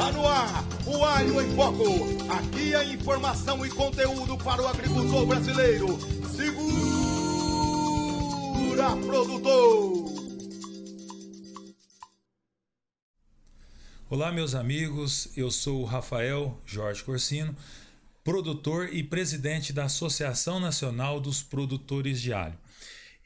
Está no ar, o Alho em Foco. Aqui é informação e conteúdo para o agricultor brasileiro. Segura, produtor! Olá, meus amigos. Eu sou o Rafael Jorge Corsino, produtor e presidente da Associação Nacional dos Produtores de Alho.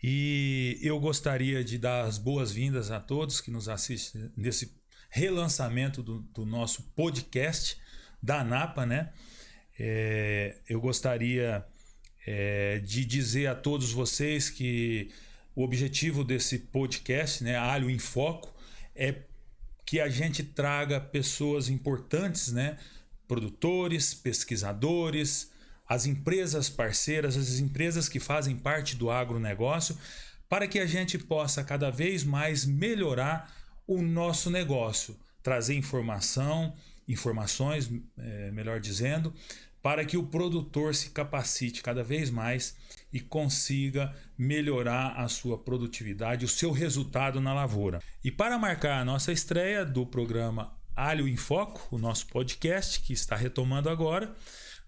E eu gostaria de dar as boas-vindas a todos que nos assistem nesse relançamento do nosso podcast da ANAPA, né? Eu gostaria de dizer a todos vocês que o objetivo desse podcast, né, Alho em Foco, é que a gente traga pessoas importantes, né, produtores, pesquisadores, as empresas parceiras, as empresas que fazem parte do agronegócio, para que a gente possa cada vez mais melhorar o nosso negócio, trazer informações, melhor dizendo, para que o produtor se capacite cada vez mais e consiga melhorar a sua produtividade, o seu resultado na lavoura. E para marcar a nossa estreia do programa Alho em Foco, o nosso podcast que está retomando agora,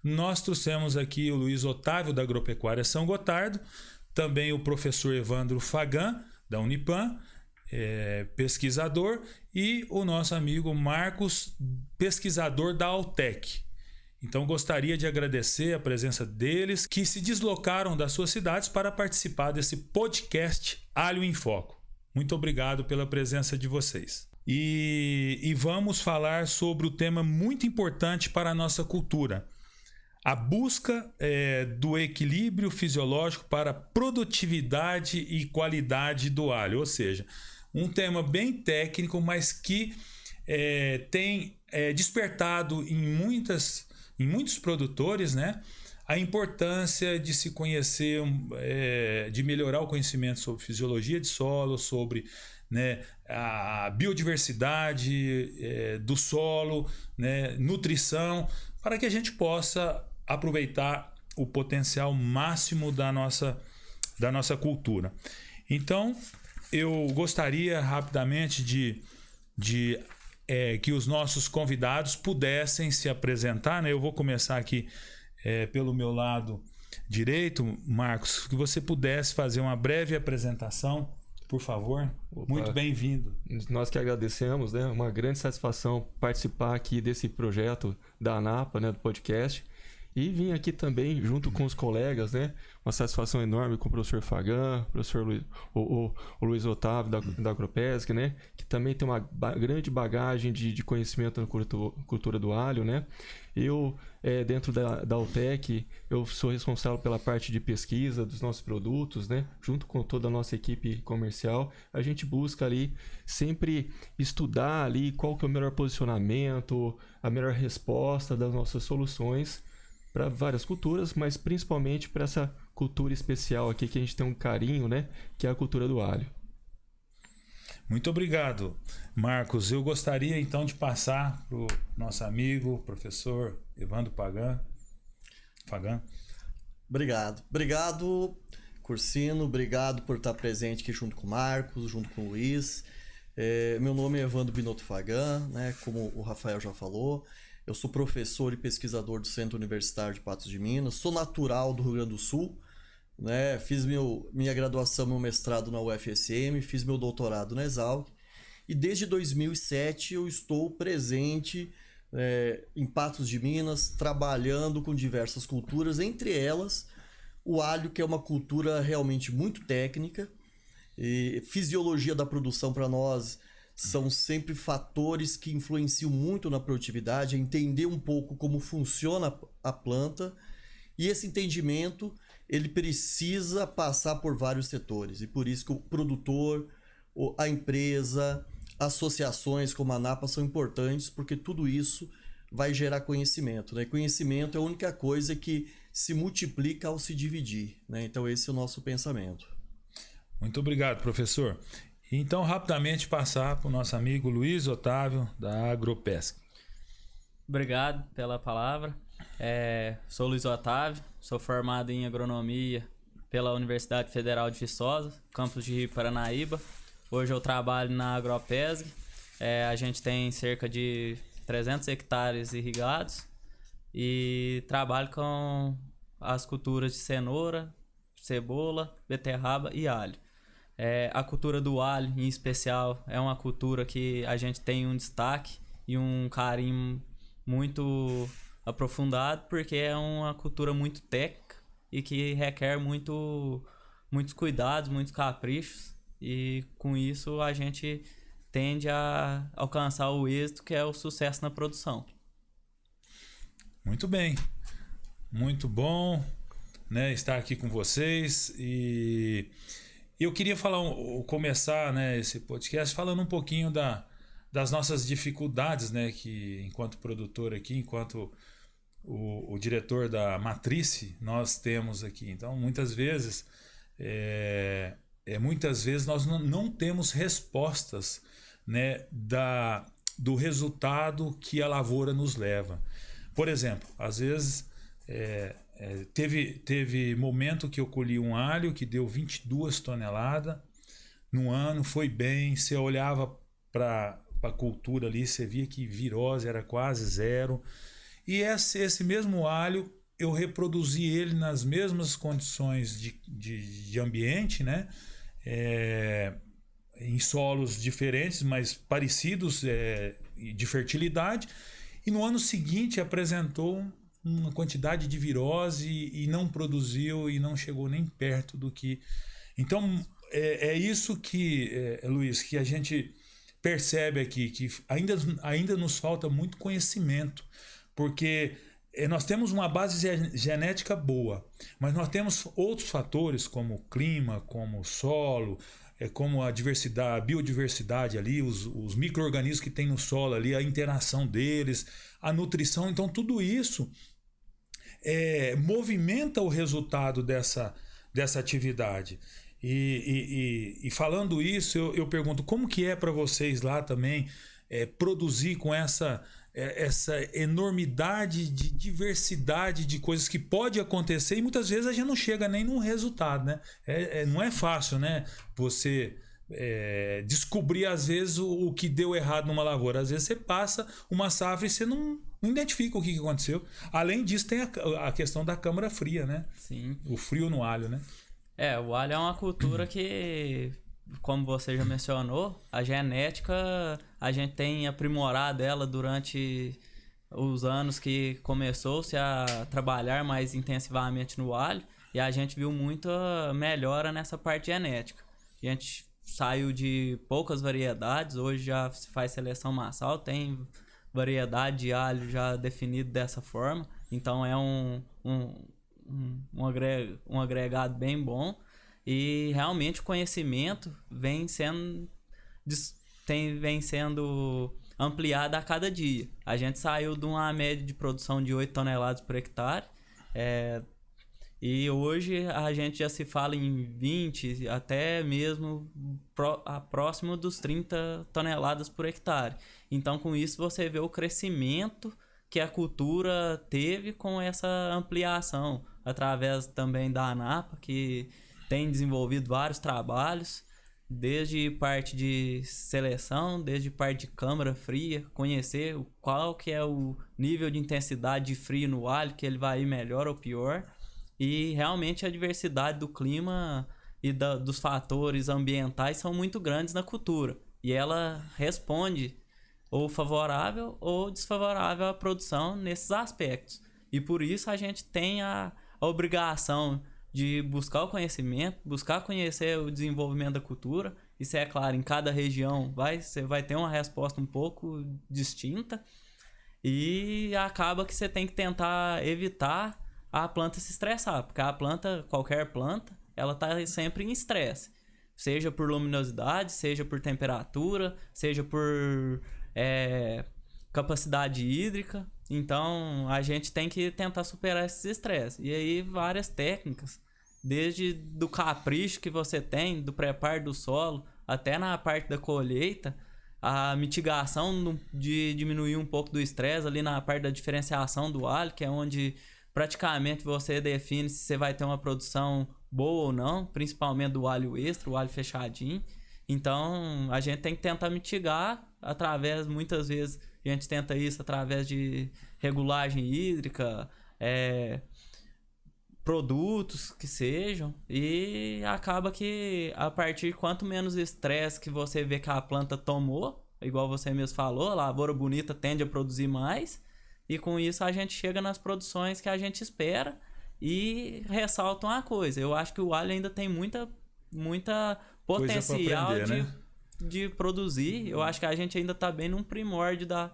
nós trouxemos aqui o Luiz Otávio da Agropecuária São Gotardo, também o professor Evandro Fagan da Unipam, pesquisador, e o nosso amigo Marcos, pesquisador da Altec. Então gostaria de agradecer a presença deles, que se deslocaram das suas cidades para participar desse podcast Alho em Foco. Muito obrigado pela presença de vocês. E vamos falar sobre o tema muito importante para a nossa cultura: a busca do equilíbrio fisiológico para a produtividade e qualidade do alho. Ou seja, um tema bem técnico, mas que tem despertado em muitos produtores, né, a importância de se conhecer, de melhorar o conhecimento sobre fisiologia de solo, sobre, né, a biodiversidade do solo, né, nutrição, para que a gente possa aproveitar o potencial máximo da nossa cultura. Então, eu gostaria rapidamente de que os nossos convidados pudessem se apresentar, né? Eu vou começar aqui pelo meu lado direito, Marcos, que você pudesse fazer uma breve apresentação, por favor. Opa. Muito bem-vindo. Nós que agradecemos, né? Uma grande satisfação participar aqui desse projeto da ANAPA, né? Do podcast. E vim aqui também junto com os colegas, né? Uma satisfação enorme com o professor Fagan, o professor o Luiz Otávio da Agropesc, né? Que também tem uma grande bagagem de conhecimento na cultura do alho, né? Eu, dentro da Altec, eu sou responsável pela parte de pesquisa dos nossos produtos, né? Junto com toda a nossa equipe comercial, a gente busca ali sempre estudar ali qual que é o melhor posicionamento, a melhor resposta das nossas soluções para várias culturas, mas principalmente para essa cultura especial aqui que a gente tem um carinho, né? Que é a cultura do alho. Muito obrigado, Marcos. Eu gostaria então de passar para o nosso amigo, professor Evandro Fagan. Obrigado, Corsino. Obrigado por estar presente aqui junto com o Marcos, junto com o Luiz. Meu nome é Evandro Binotto Fagan, né? Como o Rafael já falou. Eu sou professor e pesquisador do Centro Universitário de Patos de Minas, sou natural do Rio Grande do Sul, né? Fiz minha graduação, meu mestrado na UFSM, fiz meu doutorado na Exalc, e desde 2007 eu estou presente em Patos de Minas, trabalhando com diversas culturas, entre elas o alho, que é uma cultura realmente muito técnica, e fisiologia da produção para nós são sempre fatores que influenciam muito na produtividade, entender um pouco como funciona a planta, e esse entendimento ele precisa passar por vários setores, e por isso que o produtor, a empresa, associações como a ANAPA são importantes, porque tudo isso vai gerar conhecimento, né? Conhecimento é a única coisa que se multiplica ao se dividir, né? Então esse é o nosso pensamento. Muito obrigado, professor. Então, rapidamente passar para o nosso amigo Luiz Otávio, da Agropesc. Obrigado pela palavra. Sou Luiz Otávio, sou formado em agronomia pela Universidade Federal de Viçosa, campus de Rio Paranaíba. Hoje eu trabalho na Agropesc. A gente tem cerca de 300 hectares irrigados e trabalho com as culturas de cenoura, cebola, beterraba e alho. A cultura do alho, em especial, é uma cultura que a gente tem um destaque e um carinho muito aprofundado, porque é uma cultura muito técnica e que requer muitos cuidados, muitos caprichos, e com isso a gente tende a alcançar o êxito, que é o sucesso na produção. Muito bem, muito bom, né, estar aqui com vocês. E eu queria começar, né, esse podcast falando um pouquinho das nossas dificuldades, né, que enquanto produtor aqui, enquanto o diretor da Matrice, nós temos aqui. Então, muitas vezes nós não temos respostas, né, do resultado que a lavoura nos leva. Por exemplo, às vezes teve momento que eu colhi um alho que deu 22 toneladas no ano, foi bem, você olhava para a cultura ali, você via que virose era quase zero. E esse mesmo alho, eu reproduzi ele nas mesmas condições de ambiente, né? Em solos diferentes, mas parecidos de fertilidade. E no ano seguinte apresentou uma quantidade de virose e não produziu e não chegou nem perto do que... Então, é isso que, Luiz, que a gente percebe aqui, que ainda nos falta muito conhecimento, porque nós temos uma base genética boa, mas nós temos outros fatores como o clima, como o solo, como a biodiversidade ali, os micro-organismos que tem no solo ali, a interação deles, a nutrição. Então tudo isso movimenta o resultado dessa atividade. E falando isso, eu pergunto, como que é para vocês lá também produzir com essa enormidade de diversidade de coisas que pode acontecer, e muitas vezes a gente não chega nem num resultado, né? Não é fácil, né? Você descobrir às vezes o que deu errado numa lavoura. Às vezes você passa uma safra e você não identifica o que aconteceu. Além disso, tem a questão da câmara fria, né? Sim. O frio no alho, né? O alho é uma cultura que, como você já mencionou, a genética a gente tem aprimorado ela durante os anos que começou-se a trabalhar mais intensivamente no alho, e a gente viu muita melhora nessa parte genética. A gente saiu de poucas variedades, hoje já se faz seleção massal, tem variedade de alho já definido dessa forma, então é um agregado bem bom, e realmente o conhecimento vem sendo ampliado a cada dia. A gente saiu de uma média de produção de 8 toneladas por hectare, e hoje a gente já se fala em 20, até mesmo próximo dos 30 toneladas por hectare. Então, com isso, você vê o crescimento que a cultura teve com essa ampliação, através também da ANAPA, que tem desenvolvido vários trabalhos, desde parte de seleção, desde parte de câmara fria, conhecer qual que é o nível de intensidade de frio no alho, que ele vai ir melhor ou pior, e realmente a diversidade do clima e dos fatores ambientais são muito grandes na cultura, e ela responde ou favorável ou desfavorável à produção nesses aspectos. E por isso a gente tem a obrigação de buscar o conhecimento, buscar conhecer o desenvolvimento da cultura. Isso é claro, em cada região você vai ter uma resposta um pouco distinta, e acaba que você tem que tentar evitar a planta se estressar, porque a planta, qualquer planta, ela está sempre em estresse, seja por luminosidade, seja por temperatura, seja por capacidade hídrica. Então a gente tem que tentar superar esses estresses, e aí várias técnicas, desde do capricho que você tem, do preparo do solo, até na parte da colheita, a mitigação de diminuir um pouco do estresse ali na parte da diferenciação do alho, que é onde praticamente você define se você vai ter uma produção boa ou não, principalmente do alho extra, o alho fechadinho. Então a gente tem que tentar mitigar através, muitas vezes, A gente tenta isso através de regulagem hídrica, produtos que sejam, e acaba que a partir quanto menos estresse que você vê que a planta tomou, igual você mesmo falou, a lavoura bonita tende a produzir mais, e com isso a gente chega nas produções que a gente espera. E ressalto uma coisa, eu acho que o alho ainda tem muita potencial aprender, de produzir. Eu acho que a gente ainda tá bem num primórdio da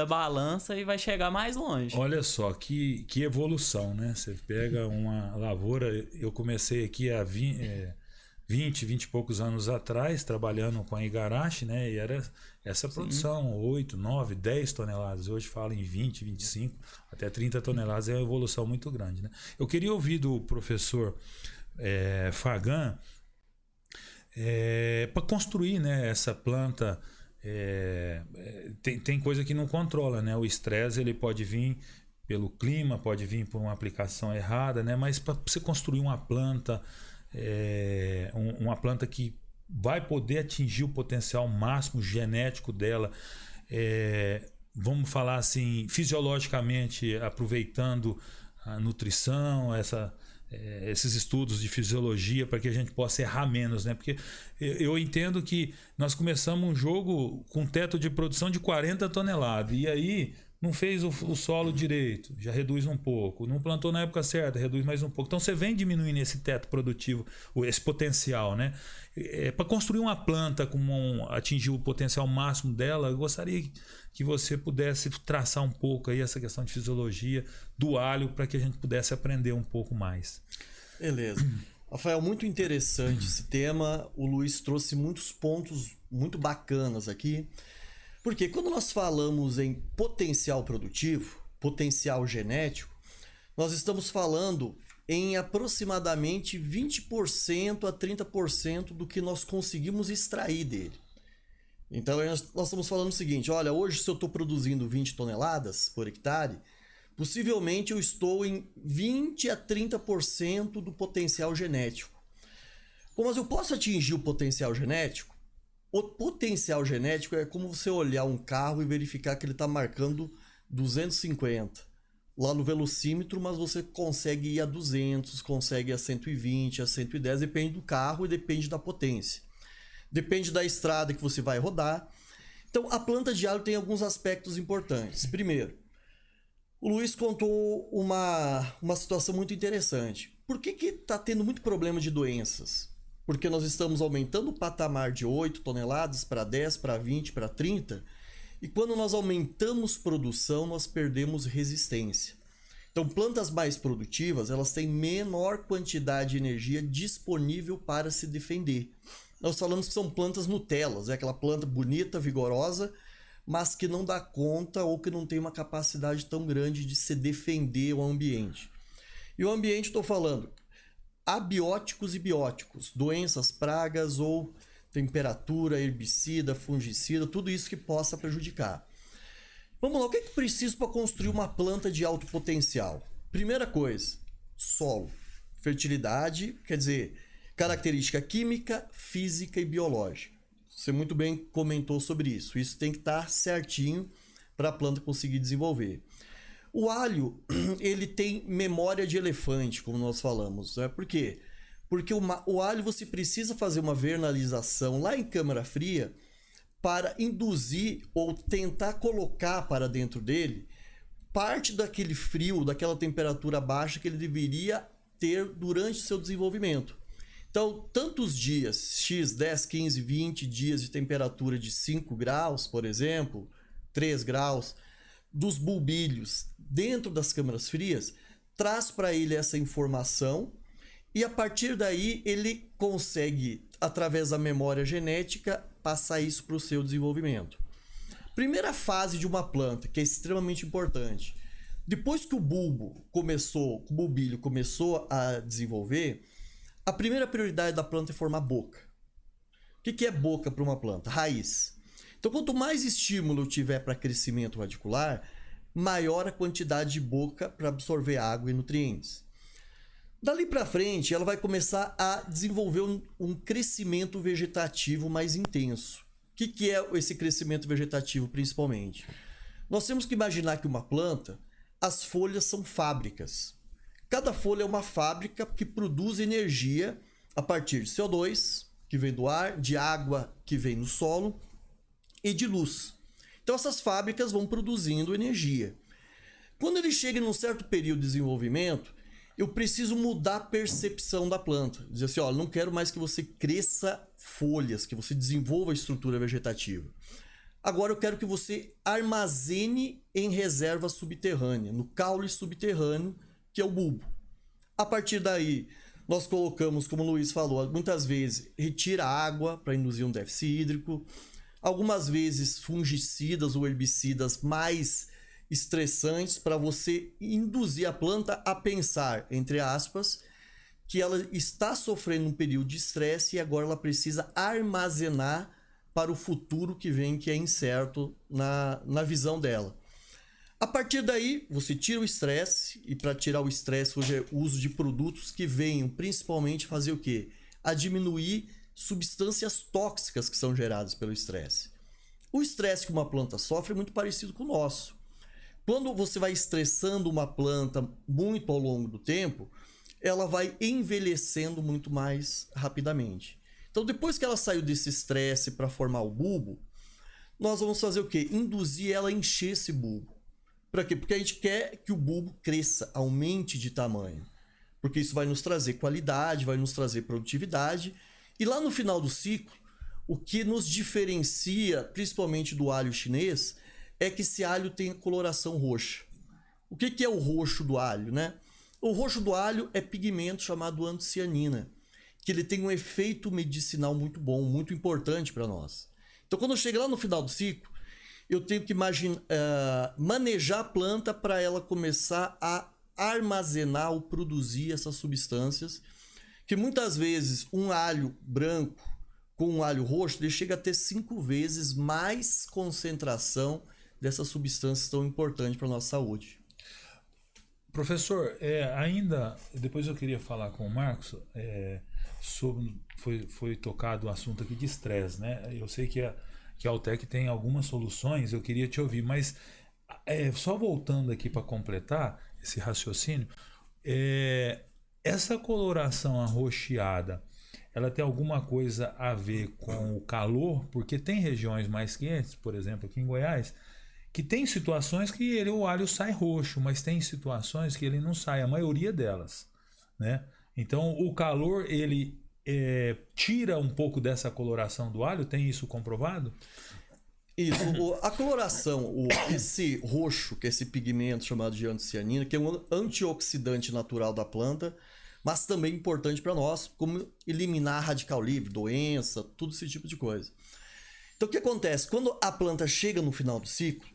balança e vai chegar mais longe. Olha só, que evolução, né? Você pega uma lavoura, eu comecei aqui há 20 e poucos anos atrás, trabalhando com a Igarashi, né? E era essa produção, 8, 9, 10 toneladas. Hoje fala em 20, 25, até 30 toneladas. É uma evolução muito grande, né? Eu queria ouvir do professor Fagan, para construir, né, essa planta. Tem coisa que não controla, né? O estresse ele pode vir pelo clima, pode vir por uma aplicação errada, né? Mas para você construir uma planta, uma planta que vai poder atingir o potencial máximo genético dela, vamos falar assim, fisiologicamente, aproveitando a nutrição, esses estudos de fisiologia, para que a gente possa errar menos, né? Porque eu entendo que nós começamos um jogo com teto de produção de 40 toneladas, e aí não fez o solo direito, já reduz um pouco, não plantou na época certa, reduz mais um pouco. Então você vem diminuindo esse teto produtivo, esse potencial, né? Para construir uma planta atingir o potencial máximo dela, eu gostaria que você pudesse traçar um pouco aí essa questão de fisiologia do alho, para que a gente pudesse aprender um pouco mais. Beleza. Rafael, muito interessante esse tema. O Luiz trouxe muitos pontos muito bacanas aqui. Porque quando nós falamos em potencial produtivo, potencial genético, nós estamos falando em aproximadamente 20% a 30% do que nós conseguimos extrair dele. Então nós estamos falando o seguinte, olha, hoje se eu estou produzindo 20 toneladas por hectare, possivelmente eu estou em 20 a 30% do potencial genético. Bom, mas eu posso atingir o potencial genético? O potencial genético é como você olhar um carro e verificar que ele está marcando 250 lá no velocímetro, mas você consegue ir a 200, consegue ir a 120, a 110, depende do carro e depende da potência. Depende da estrada que você vai rodar. Então, a planta de alho tem alguns aspectos importantes. Primeiro, o Luiz contou uma situação muito interessante. Por que está tendo muito problema de doenças? Porque nós estamos aumentando o patamar de 8 toneladas para 10, para 20, para 30, e quando nós aumentamos produção, nós perdemos resistência. Então, plantas mais produtivas, elas têm menor quantidade de energia disponível para se defender. Nós falamos que são plantas Nutelas, é aquela planta bonita, vigorosa, mas que não dá conta ou que não tem uma capacidade tão grande de se defender ao ambiente. E o ambiente, estou falando, abióticos e bióticos, doenças, pragas ou temperatura, herbicida, fungicida, tudo isso que possa prejudicar. Vamos lá, o que é preciso para construir uma planta de alto potencial? Primeira coisa, solo, fertilidade, quer dizer, característica química, física e biológica. Você muito bem comentou sobre isso. Isso tem que estar certinho para a planta conseguir desenvolver. O alho, ele tem memória de elefante, como nós falamos. Né? Por quê? Porque o alho você precisa fazer uma vernalização lá em câmara fria para induzir ou tentar colocar para dentro dele parte daquele frio, daquela temperatura baixa que ele deveria ter durante o seu desenvolvimento. Então, tantos dias, X, 10, 15, 20 dias de temperatura de 5 graus, por exemplo, 3 graus, dos bulbilhos dentro das câmaras frias, traz para ele essa informação e a partir daí ele consegue, através da memória genética, passar isso para o seu desenvolvimento. Primeira fase de uma planta, que é extremamente importante. Depois que o bulbilho começou a desenvolver, a primeira prioridade da planta é formar boca. O que é boca para uma planta? Raiz. Então, quanto mais estímulo eu tiver para crescimento radicular, maior a quantidade de boca para absorver água e nutrientes. Dali para frente, ela vai começar a desenvolver um crescimento vegetativo mais intenso. O que é esse crescimento vegetativo, principalmente? Nós temos que imaginar que uma planta, as folhas são fábricas. Cada folha é uma fábrica que produz energia a partir de CO2, que vem do ar, de água, que vem no solo, e de luz. Então essas fábricas vão produzindo energia. Quando ele chega em um certo período de desenvolvimento, eu preciso mudar a percepção da planta. Dizer assim, ó, não quero mais que você cresça folhas, que você desenvolva a estrutura vegetativa. Agora eu quero que você armazene em reserva subterrânea, no caule subterrâneo, que é o bulbo. A partir daí, nós colocamos, como o Luiz falou, muitas vezes retira água para induzir um déficit hídrico, algumas vezes fungicidas ou herbicidas mais estressantes para você induzir a planta a pensar, entre aspas, que ela está sofrendo um período de estresse e agora ela precisa armazenar para o futuro que vem, que é incerto na visão dela. A partir daí, você tira o estresse, e para tirar o estresse hoje é o uso de produtos que venham principalmente fazer o quê? A diminuir substâncias tóxicas que são geradas pelo estresse. O estresse que uma planta sofre é muito parecido com o nosso. Quando você vai estressando uma planta muito ao longo do tempo, ela vai envelhecendo muito mais rapidamente. Então, depois que ela saiu desse estresse para formar o bulbo, nós vamos fazer o quê? Induzir ela a encher esse bulbo. Para quê? Porque a gente quer que o bulbo cresça, aumente de tamanho. Porque isso vai nos trazer qualidade, vai nos trazer produtividade. E lá no final do ciclo, o que nos diferencia, principalmente do alho chinês, é que esse alho tem coloração roxa. O que é o roxo do alho, né? O roxo do alho é pigmento chamado antocianina, que ele tem um efeito medicinal muito bom, muito importante para nós. Então, quando chega lá no final do ciclo, eu tenho que manejar a planta para ela começar a armazenar ou produzir essas substâncias, que muitas vezes um alho branco com um alho roxo, ele chega a ter 5 vezes mais concentração dessas substâncias tão importantes para a nossa saúde. Professor, ainda depois eu queria falar com o Marcos sobre foi tocado o assunto aqui de estresse, né? Eu sei que a Altec tem algumas soluções, eu queria te ouvir, mas só voltando aqui para completar esse raciocínio, essa coloração arroxeada, ela tem alguma coisa a ver com o calor? Porque tem regiões mais quentes, por exemplo, aqui em Goiás, que tem situações que o alho sai roxo, mas tem situações que ele não sai, a maioria delas, né? Então o calor ele tira um pouco dessa coloração do alho, tem isso comprovado? Isso, a coloração, esse roxo, que é esse pigmento chamado de antocianina, que é um antioxidante natural da planta, mas também importante para nós, como eliminar radical livre, doença, tudo esse tipo de coisa. Então o que acontece? Quando a planta chega no final do ciclo,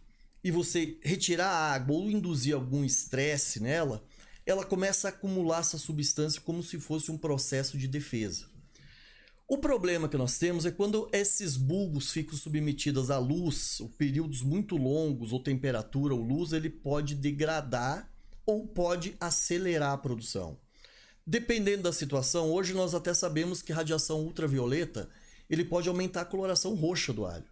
e você retirar a água ou induzir algum estresse nela, ela começa a acumular essa substância como se fosse um processo de defesa. O problema que nós temos é quando esses bulbos ficam submetidos à luz, ou períodos muito longos, ou temperatura ou luz, ele pode degradar ou pode acelerar a produção. Dependendo da situação, hoje nós até sabemos que radiação ultravioleta ele pode aumentar a coloração roxa do alho.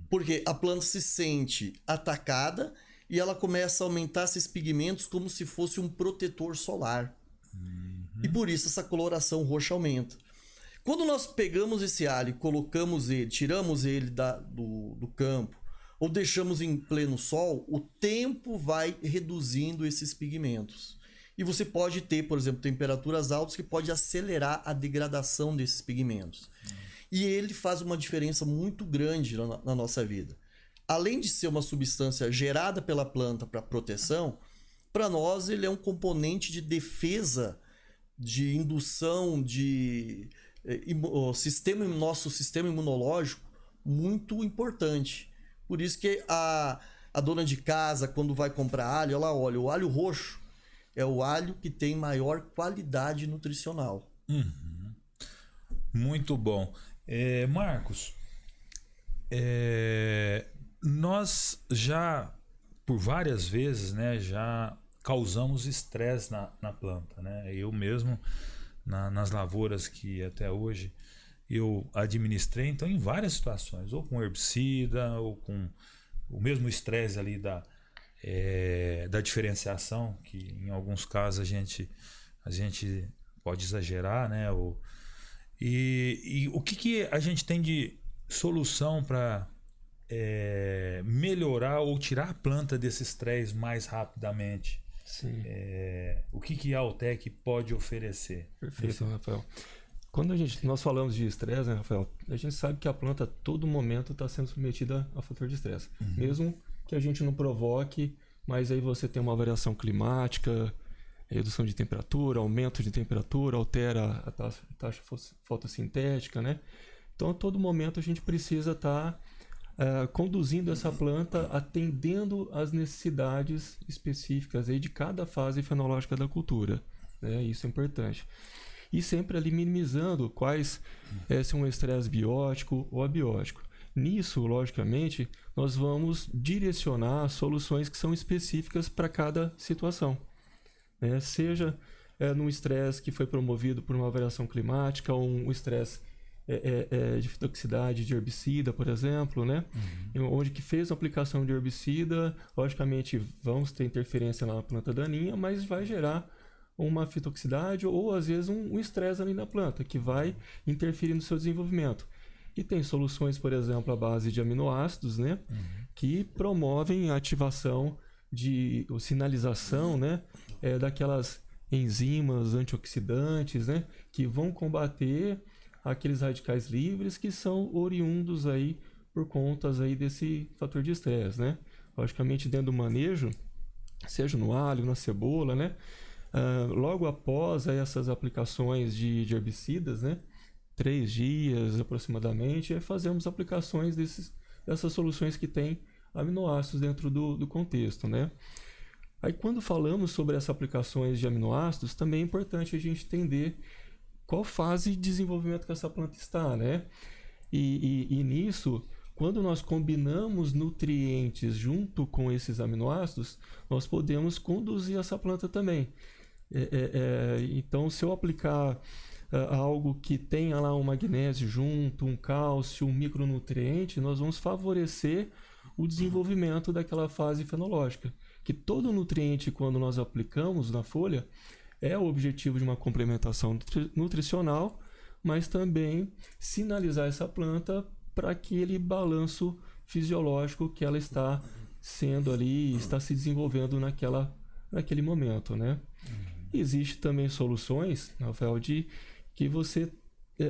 Porque a planta se sente atacada e ela começa a aumentar esses pigmentos como se fosse um protetor solar. E por isso essa coloração roxa aumenta. Quando nós pegamos esse alho e colocamos ele, tiramos ele do campo ou deixamos em pleno sol, o tempo vai reduzindo esses pigmentos. E você pode ter, por exemplo, temperaturas altas que pode acelerar a degradação desses pigmentos. E ele faz uma diferença muito grande na nossa vida. Além de ser uma substância gerada pela planta para proteção, para nós ele é um componente de defesa, de indução, de nosso sistema imunológico muito importante. Por isso que a dona de casa, quando vai comprar alho, ela olha, o alho roxo é o alho que tem maior qualidade nutricional. Muito bom. Marcos, nós já por várias vezes, né, já causamos estresse na planta, né? Eu mesmo nas lavouras que até hoje eu administrei, então em várias situações, ou com herbicida, ou com o mesmo estresse ali da diferenciação, que em alguns casos a gente pode exagerar, né? E o que a gente tem de solução para melhorar ou tirar a planta desse estresse mais rapidamente? Sim. O que a Altec pode oferecer? Perfeito, Rafael. Quando nós falamos de estresse, né, Rafael, a gente sabe que a planta a todo momento está sendo submetida a fator de estresse. Mesmo que a gente não provoque, mas aí você tem uma variação climática, redução de temperatura, aumento de temperatura, altera a taxa fotossintética, né? Então, a todo momento a gente precisa estar conduzindo essa planta, atendendo às necessidades específicas aí de cada fase fenológica da cultura, né? Isso é importante. E sempre ali minimizando se é um estresse biótico ou abiótico. Nisso, logicamente, nós vamos direcionar soluções que são específicas para cada situação. Seja num estresse que foi promovido por uma variação climática, ou um estresse de fitoxicidade de herbicida, por exemplo, né? Onde que fez a aplicação de herbicida, logicamente vamos ter interferência na planta daninha, mas vai gerar uma fitoxicidade ou às vezes um estresse ali na planta, que vai interferir no seu desenvolvimento. E tem soluções, por exemplo, à base de aminoácidos, né? Que promovem a ativação ou sinalização, né? Daquelas enzimas antioxidantes, né? Que vão combater aqueles radicais livres que são oriundos aí por contas aí desse fator de estresse, né? Logicamente, dentro do manejo, seja no alho, na cebola, né? Logo após aí essas aplicações de herbicidas, né? 3 dias aproximadamente, fazemos aplicações dessas soluções que têm aminoácidos dentro do contexto, né? Aí quando falamos sobre essas aplicações de aminoácidos, também é importante a gente entender qual fase de desenvolvimento que essa planta está, né? E nisso, quando nós combinamos nutrientes junto com esses aminoácidos, nós podemos conduzir essa planta também. Então, se eu aplicar algo que tenha lá um magnésio junto, um cálcio, um micronutriente, nós vamos favorecer o desenvolvimento daquela fase fenológica. Que todo nutriente, quando nós aplicamos na folha, é o objetivo de uma complementação nutricional, mas também sinalizar essa planta para aquele balanço fisiológico que ela está sendo ali, está se desenvolvendo naquele momento, né? Existem também soluções, Rafael, que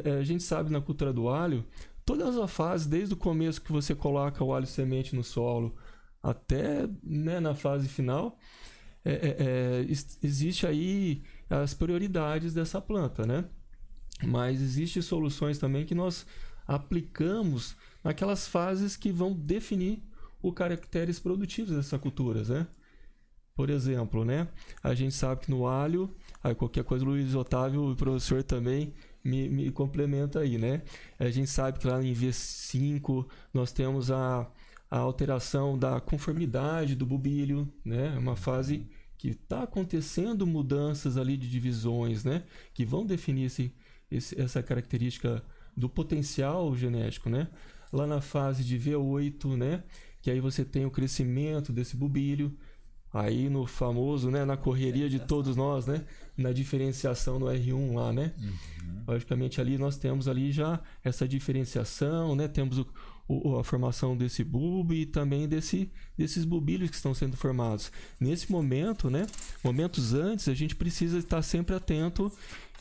a gente sabe na cultura do alho, todas as fases, desde o começo que você coloca o alho semente no solo até, né, na fase final, existe aí as prioridades dessa planta, né? Mas existem soluções também que nós aplicamos naquelas fases que vão definir os caracteres produtivos dessas culturas, né? Por exemplo, né? A gente sabe que no alho, qualquer coisa, Luiz Otávio, o professor também me complementa aí, né? A gente sabe que lá em V5 nós temos a alteração da conformidade do bulbílio, né? É uma fase que está acontecendo mudanças ali de divisões, né? Que vão definir essa característica do potencial genético, né? Lá na fase de V8, né? Que aí você tem o crescimento desse bulbílio. Aí no famoso, né, na correria de todos nós, né, na diferenciação no R1 lá, né? Logicamente ali nós temos ali já essa diferenciação, né? Temos a formação desse bulbo e também desses bulbílios que estão sendo formados. Nesse momento, né, momentos antes, a gente precisa estar sempre atento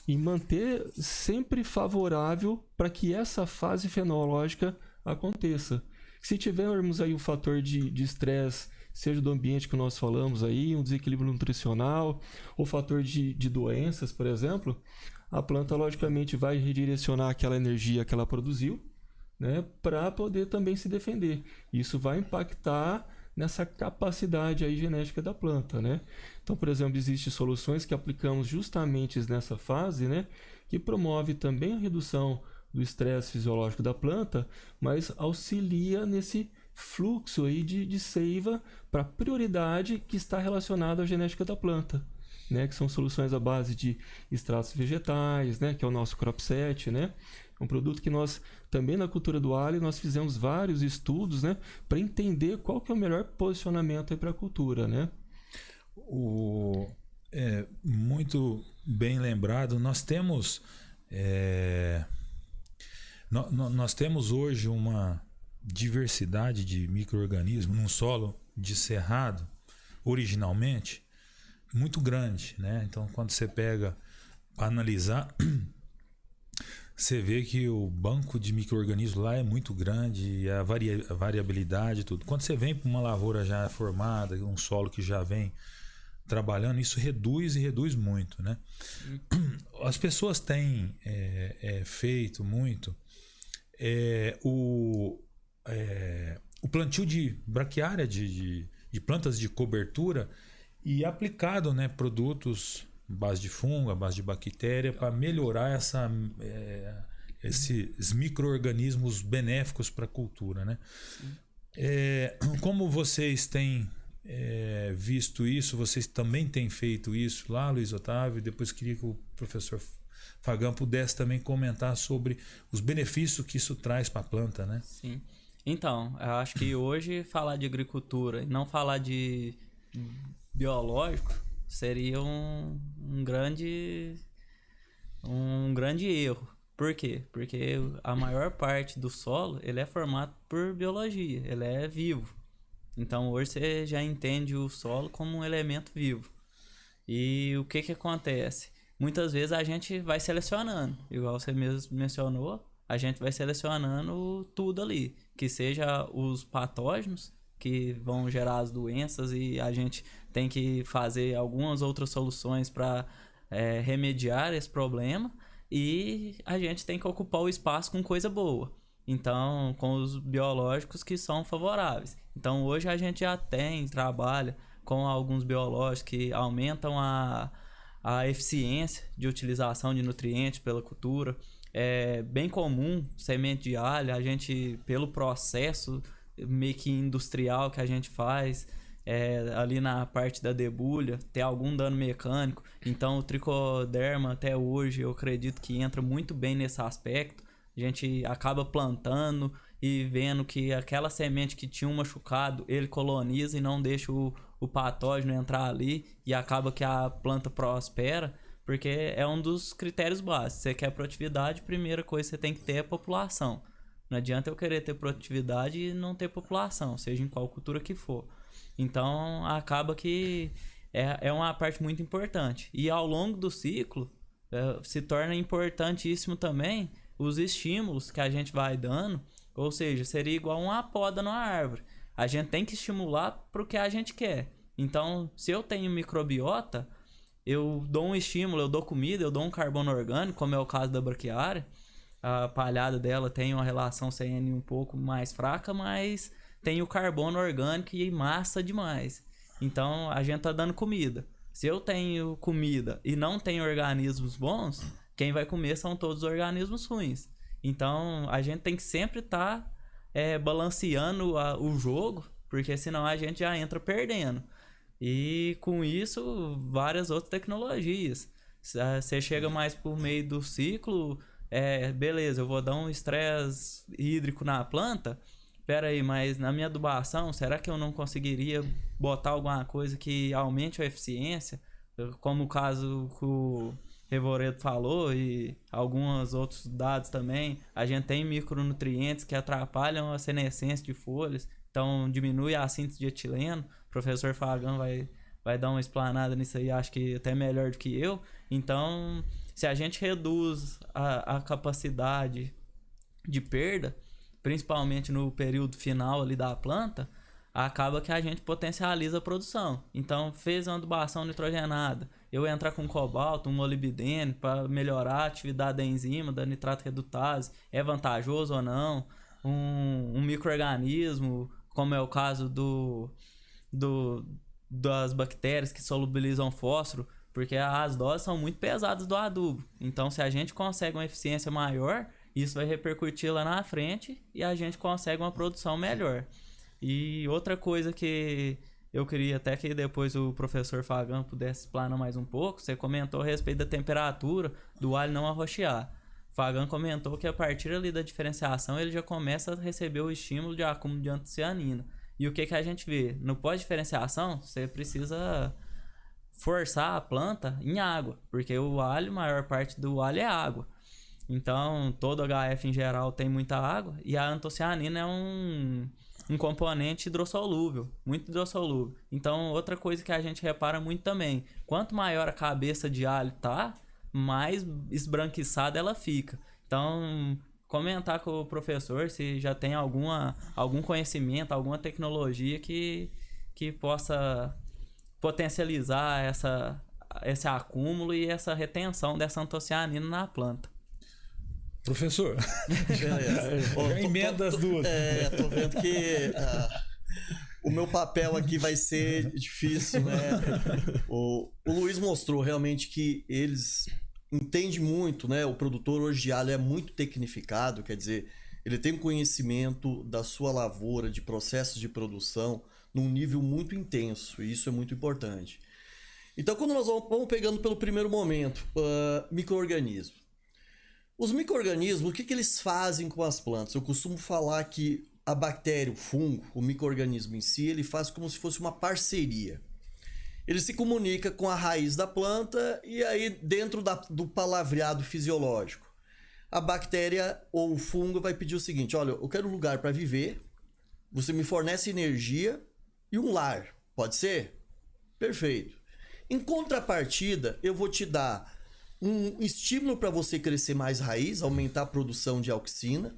e manter sempre favorável para que essa fase fenológica aconteça. Se tivermos aí um fator de estresse, seja do ambiente que nós falamos aí, um desequilíbrio nutricional, ou fator de doenças, por exemplo, a planta logicamente vai redirecionar aquela energia que ela produziu, né, para poder também se defender. Isso vai impactar nessa capacidade aí genética da planta, né? Então, por exemplo, existem soluções que aplicamos justamente nessa fase, né, que promove também a redução do estresse fisiológico da planta, mas auxilia nesse fluxo aí de seiva para a prioridade que está relacionada à genética da planta, né? Que são soluções à base de extratos vegetais, né? Que é o nosso crop set, né? É um produto que nós, também na cultura do alho, nós fizemos vários estudos, né, para entender qual que é o melhor posicionamento para a cultura, né? Muito bem lembrado. Nós temos nós temos hoje uma diversidade de micro-organismos num solo de cerrado, originalmente, muito grande, né? Então, quando você pega para analisar, você vê que o banco de micro-organismos lá é muito grande, e a variabilidade e tudo. Quando você vem para uma lavoura já formada, um solo que já vem trabalhando, isso reduz muito, né? As pessoas têm feito muito o plantio de braquiária, de plantas de cobertura, e aplicado, né, produtos à base de fungo, à base de bactéria, para melhorar esses micro-organismos benéficos para a cultura, né? Como vocês têm visto isso, vocês também têm feito isso lá, Luiz Otávio? Depois queria que o professor Fagão pudesse também comentar sobre os benefícios que isso traz para a planta, né? Sim. Então, eu acho que hoje falar de agricultura e não falar de biológico seria um grande erro. Por quê? Porque a maior parte do solo ele é formado por biologia, ele é vivo. Então hoje você já entende o solo como um elemento vivo. E o que acontece? Muitas vezes a gente vai selecionando, igual você mesmo mencionou, a gente vai selecionando tudo ali, que seja os patógenos que vão gerar as doenças, e a gente tem que fazer algumas outras soluções para remediar esse problema, e a gente tem que ocupar o espaço com coisa boa. Então, com os biológicos que são favoráveis. Então, hoje a gente já trabalha com alguns biológicos que aumentam a eficiência de utilização de nutrientes pela cultura. É bem comum, semente de alho, a gente, pelo processo meio que industrial que a gente faz, ali na parte da debulha, ter algum dano mecânico. Então, o tricoderma, até hoje, eu acredito que entra muito bem nesse aspecto. A gente acaba plantando e vendo que aquela semente que tinha um machucado, ele coloniza e não deixa o patógeno entrar ali, e acaba que a planta prospera, porque é um dos critérios básicos. Você quer produtividade, primeira coisa que você tem que ter é população. Não adianta eu querer ter produtividade e não ter população, seja em qual cultura que for. Então, acaba que é uma parte muito importante. E ao longo do ciclo, se torna importantíssimo também os estímulos que a gente vai dando, ou seja, seria igual uma poda numa árvore. A gente tem que estimular para o que a gente quer. Então, se eu tenho microbiota, eu dou um estímulo, eu dou comida, eu dou um carbono orgânico, como é o caso da braquiária. A palhada dela tem uma relação CN um pouco mais fraca, mas tem o carbono orgânico e massa demais. Então, a gente tá dando comida. Se eu tenho comida e não tenho organismos bons, quem vai comer são todos os organismos ruins. Então, a gente tem que sempre estar balanceando o jogo, porque senão a gente já entra perdendo. E com isso, várias outras tecnologias. Você chega mais por meio do ciclo, beleza, eu vou dar um estresse hídrico na planta. Pera aí, mas na minha adubação, será que eu não conseguiria botar alguma coisa que aumente a eficiência? Como o caso que o Revoredo falou, e alguns outros dados também. A gente tem micronutrientes que atrapalham a senescência de folhas, então diminui a síntese de etileno. O professor Fagão vai dar uma explanada nisso aí, acho que até melhor do que eu. Então, se a gente reduz a capacidade de perda, principalmente no período final ali da planta, acaba que a gente potencializa a produção. Então, fez uma adubação nitrogenada, eu entrar com cobalto, um molibdênio para melhorar a atividade da enzima, da nitrato redutase, é vantajoso ou não? Um micro-organismo, como é o caso das bactérias que solubilizam fósforo, porque as doses são muito pesadas do adubo. Então, se a gente consegue uma eficiência maior, isso vai repercutir lá na frente e a gente consegue uma produção melhor. E outra coisa que eu queria até que depois o professor Fagão pudesse explanar mais um pouco, você comentou a respeito da temperatura do alho não arroxear. Fagan comentou que a partir ali da diferenciação ele já começa a receber o estímulo de acúmulo de antocianina. E o que a gente vê? No pós-diferenciação, você precisa forçar a planta em água, porque o alho, a maior parte do alho é água. Então, todo HF em geral tem muita água e a antocianina é um componente hidrossolúvel, muito hidrossolúvel. Então, outra coisa que a gente repara muito também, quanto maior a cabeça de alho tá, mais esbranquiçada ela fica. Então, comentar com o professor se já tem algum conhecimento, alguma tecnologia que possa potencializar esse acúmulo e essa retenção dessa antocianina na planta. Professor, já emenda as duas. Tô vendo que o meu papel aqui vai ser difícil, né? O Luiz mostrou realmente que eles entendem muito, né? O produtor hoje de alho é muito tecnificado, quer dizer, ele tem um conhecimento da sua lavoura, de processos de produção, num nível muito intenso, e isso é muito importante. Então, quando nós vamos pegando pelo primeiro momento, micro-organismos. Os micro-organismos, o que eles fazem com as plantas? Eu costumo falar que a bactéria, o fungo, o micro-organismo em si, ele faz como se fosse uma parceria. Ele se comunica com a raiz da planta e aí dentro do palavreado fisiológico, a bactéria ou o fungo vai pedir o seguinte: olha, eu quero um lugar para viver, você me fornece energia e um lar, pode ser? Perfeito. Em contrapartida, eu vou te dar um estímulo para você crescer mais raiz, aumentar a produção de auxina.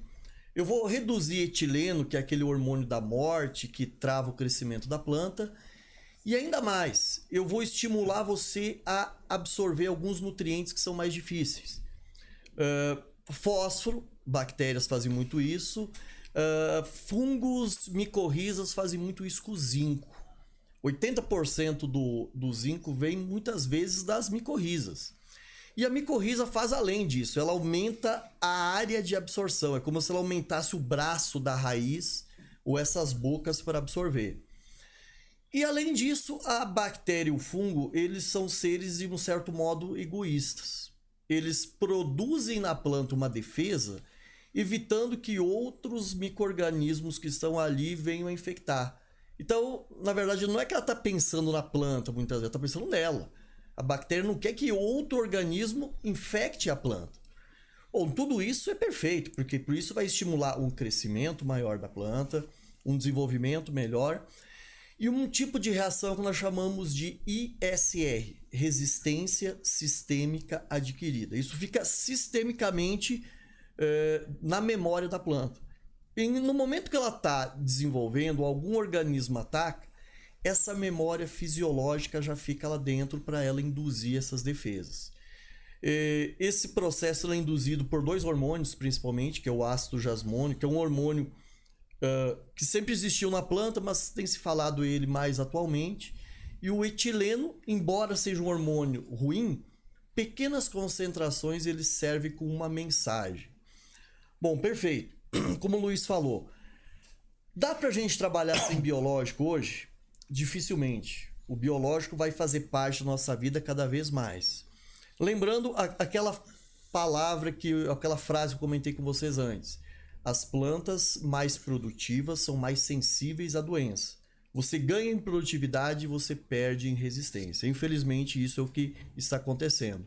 Eu vou reduzir etileno, que é aquele hormônio da morte que trava o crescimento da planta. E ainda mais, eu vou estimular você a absorver alguns nutrientes que são mais difíceis. Fósforo, bactérias fazem muito isso. Fungos, micorrizas fazem muito isso com o zinco. 80% do zinco vem muitas vezes das micorrizas. E a micorriza faz além disso, ela aumenta a área de absorção. É como se ela aumentasse o braço da raiz ou essas bocas para absorver. E além disso, a bactéria e o fungo, eles são seres de um certo modo egoístas. Eles produzem na planta uma defesa, evitando que outros micro-organismos que estão ali venham a infectar. Então, na verdade, não é que ela está pensando na planta, muitas vezes, ela está pensando nela. A bactéria não quer que outro organismo infecte a planta. Bom, tudo isso é perfeito, porque por isso vai estimular um crescimento maior da planta, um desenvolvimento melhor e um tipo de reação que nós chamamos de ISR, resistência sistêmica adquirida. Isso fica sistemicamente na memória da planta. E no momento que ela está desenvolvendo, algum organismo ataca, essa memória fisiológica já fica lá dentro para ela induzir essas defesas. Esse processo é induzido por dois hormônios, principalmente, que é o ácido jasmônico, que é um hormônio que sempre existiu na planta, mas tem se falado ele mais atualmente. E o etileno, embora seja um hormônio ruim, pequenas concentrações ele serve com uma mensagem. Bom, perfeito. Como o Luiz falou, dá para a gente trabalhar sem biológico hoje? Dificilmente. O biológico vai fazer parte da nossa vida cada vez mais. Lembrando aquela frase que eu comentei com vocês antes. As plantas mais produtivas são mais sensíveis à doença. Você ganha em produtividade e você perde em resistência. Infelizmente, isso é o que está acontecendo.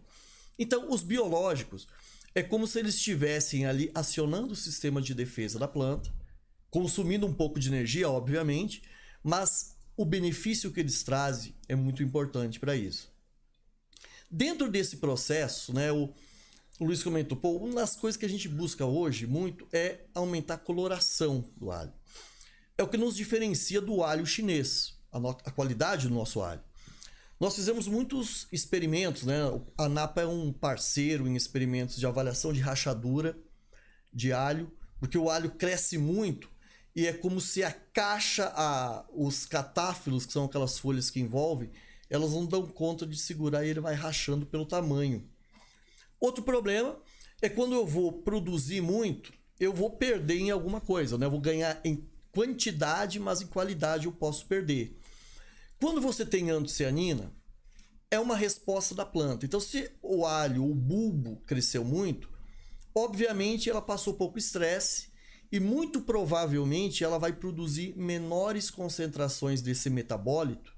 Então, os biológicos é como se eles estivessem ali acionando o sistema de defesa da planta, consumindo um pouco de energia, obviamente, mas o benefício que eles trazem é muito importante para isso. Dentro desse processo, né, o Luiz comentou, uma das coisas que a gente busca hoje muito é aumentar a coloração do alho. É o que nos diferencia do alho chinês, a qualidade do nosso alho. Nós fizemos muitos experimentos, né? A Napa é um parceiro em experimentos de avaliação de rachadura de alho, porque o alho cresce muito e é como se a caixa, os catáfilos, que são aquelas folhas que envolvem, elas não dão conta de segurar e ele vai rachando pelo tamanho. Outro problema é quando eu vou produzir muito, eu vou perder em alguma coisa, né? Eu vou ganhar em quantidade, mas em qualidade eu posso perder. Quando você tem antocianina, é uma resposta da planta. Então, se o alho, o bulbo, cresceu muito, Obviamente, ela passou pouco estresse e muito provavelmente ela vai produzir menores concentrações desse metabólito,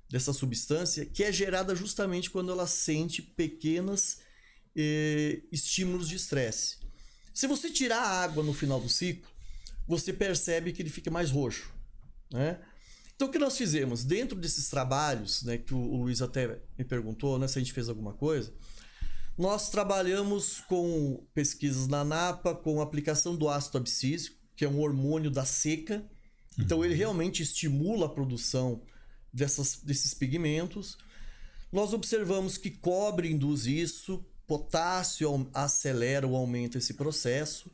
dessa substância, que é gerada justamente quando ela sente pequenos estímulos de estresse. Se você tirar a água no final do ciclo, você percebe que ele fica mais roxo, né? Então, o que nós fizemos? Dentro desses trabalhos, né, que o Luiz até me perguntou, né, se a gente fez alguma coisa, nós trabalhamos com pesquisas na ANAPA, com a aplicação do ácido abscísico, que é um hormônio da seca. Então, ele realmente estimula a produção desses pigmentos. Nós observamos que cobre induz isso, potássio acelera ou aumenta esse processo.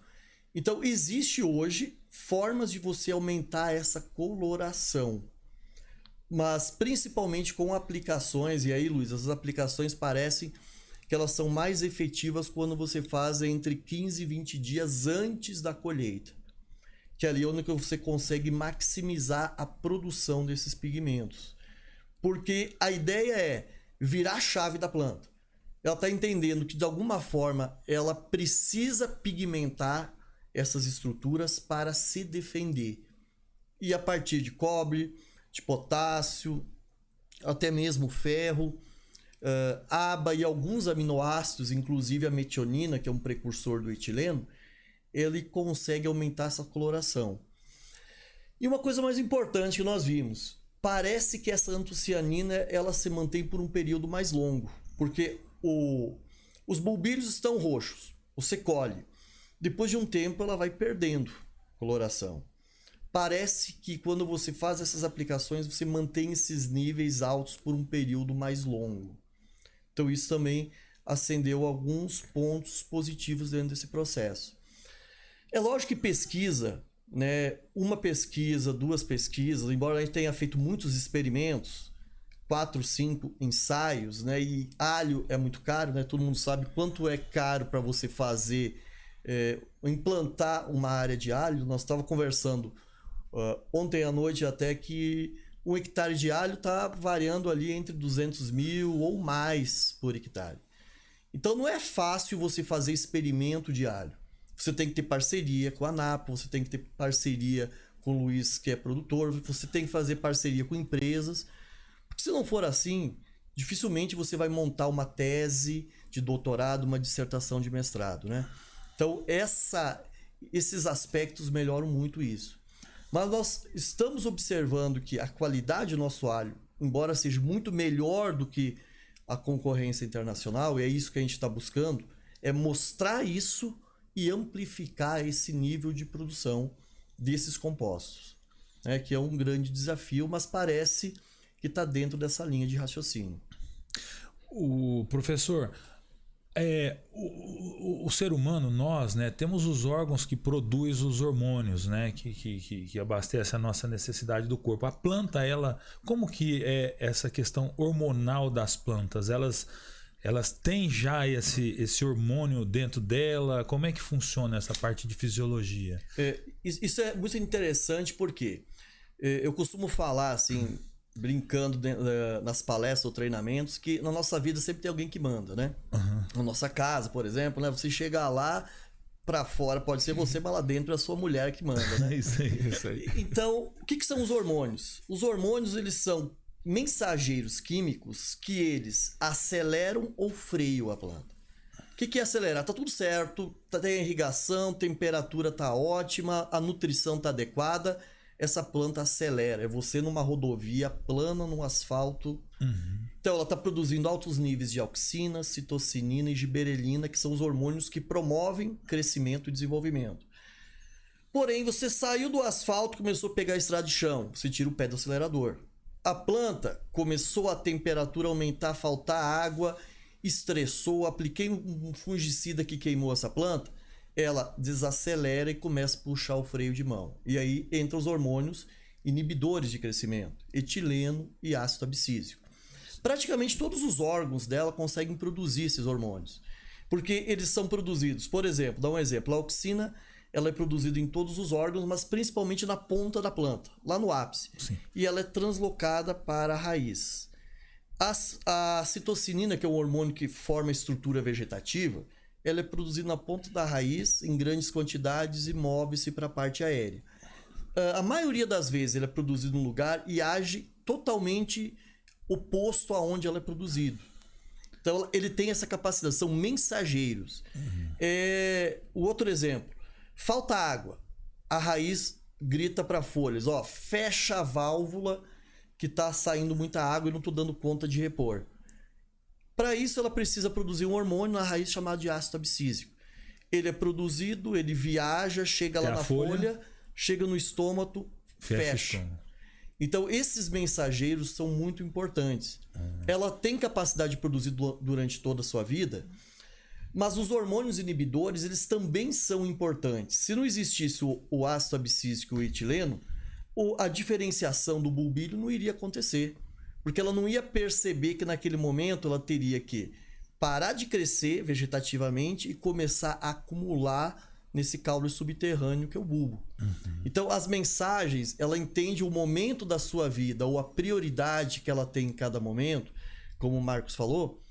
Então, existe hoje formas de você aumentar essa coloração, mas principalmente com aplicações. E aí, Luiz, as aplicações parecem que elas são mais efetivas quando você faz entre 15 e 20 dias antes da colheita, que ali é onde você consegue maximizar a produção desses pigmentos. Porque a ideia é virar a chave da planta. Ela está entendendo que, de alguma forma, ela precisa pigmentar essas estruturas para se defender. E a partir de cobre, de potássio, até mesmo ferro, ABA e alguns aminoácidos, inclusive a metionina, que é um precursor do etileno, ele consegue aumentar essa coloração. E uma coisa mais importante que nós vimos, parece que essa antocianina ela se mantém por um período mais longo, porque os bulbilhos estão roxos, você colhe. Depois de um tempo ela vai perdendo coloração. Parece que quando você faz essas aplicações, você mantém esses níveis altos por um período mais longo. Então isso também acendeu alguns pontos positivos dentro desse processo. É lógico que pesquisa, né, uma pesquisa, 2 pesquisas, embora a gente tenha feito muitos experimentos, 4, 5 ensaios, né, e alho é muito caro, né, todo mundo sabe quanto é caro para você fazer, implantar uma área de alho. Nós estávamos conversando ontem à noite até que 1 hectare de alho está variando ali entre 200 mil ou mais por hectare. Então não é fácil você fazer experimento de alho. Você tem que ter parceria com a ANAPA, você tem que ter parceria com o Luiz, que é produtor, você tem que fazer parceria com empresas. Porque se não for assim, dificilmente você vai montar uma tese de doutorado, uma dissertação de mestrado, né? Então esses aspectos melhoram muito isso. Mas nós estamos observando que a qualidade do nosso alho, embora seja muito melhor do que a concorrência internacional, e é isso que a gente está buscando, é mostrar isso e amplificar esse nível de produção desses compostos, né? Que é um grande desafio, mas parece que está dentro dessa linha de raciocínio. O professor, o ser humano, nós, né, temos os órgãos que produzem os hormônios, né, que abastecem a nossa necessidade do corpo. A planta, ela, como que é essa questão hormonal das plantas? Elas têm já esse hormônio dentro dela? Como é que funciona essa parte de fisiologia? Isso é muito interessante porque eu costumo falar assim, brincando nas palestras ou treinamentos, que na nossa vida sempre tem alguém que manda, né? Uhum. Na nossa casa, por exemplo, né? Você chega lá, pra fora pode ser você, mas lá dentro é a sua mulher que manda, né? Isso aí. Então, o que são os hormônios? Os hormônios, eles são mensageiros químicos que eles aceleram ou freiam a planta. O que é acelerar? Tá tudo certo, tem irrigação, temperatura tá ótima, a nutrição tá adequada, essa planta acelera. É você numa rodovia plana, num asfalto. Uhum. Então ela está produzindo altos níveis de auxina, citocinina e giberelina, que são os hormônios que promovem crescimento e desenvolvimento. Porém, você saiu do asfalto, começou a pegar a estrada de chão, você tira o pé do acelerador. A planta começou a temperatura aumentar, faltar água, estressou, apliquei um fungicida que queimou essa planta, ela desacelera e começa a puxar o freio de mão. E aí entram os hormônios inibidores de crescimento, etileno e ácido abscísico. Praticamente todos os órgãos dela conseguem produzir esses hormônios, porque eles são produzidos, por exemplo, dá um exemplo, a auxina, ela é produzida em todos os órgãos, mas principalmente na ponta da planta, lá no ápice. Sim. E ela é translocada para a raiz. A citocinina, que é um hormônio que forma a estrutura vegetativa, ela é produzida na ponta da raiz, em grandes quantidades e move-se para a parte aérea. A maioria das vezes ela é produzida num lugar e age totalmente oposto aonde ela é produzido. Então ele tem essa capacidade, são mensageiros. O outro exemplo, falta água, a raiz grita para folhas, ó, fecha a válvula que está saindo muita água e não estou dando conta de repor. Para isso ela precisa produzir um hormônio na raiz chamado de ácido abscísico. Ele é produzido, ele viaja, chega lá na folha, chega no estômago, fecha. Então esses mensageiros são muito importantes. Ela tem capacidade de produzir durante toda a sua vida, mas os hormônios inibidores eles também são importantes. Se não existisse o ácido abscísico e o etileno, a diferenciação do bulbilho não iria acontecer, porque ela não ia perceber que naquele momento ela teria que parar de crescer vegetativamente e começar a acumular nesse caule subterrâneo que é o bulbo. Então as mensagens, ela entende o momento da sua vida ou a prioridade que ela tem em cada momento, como o Marcos falou.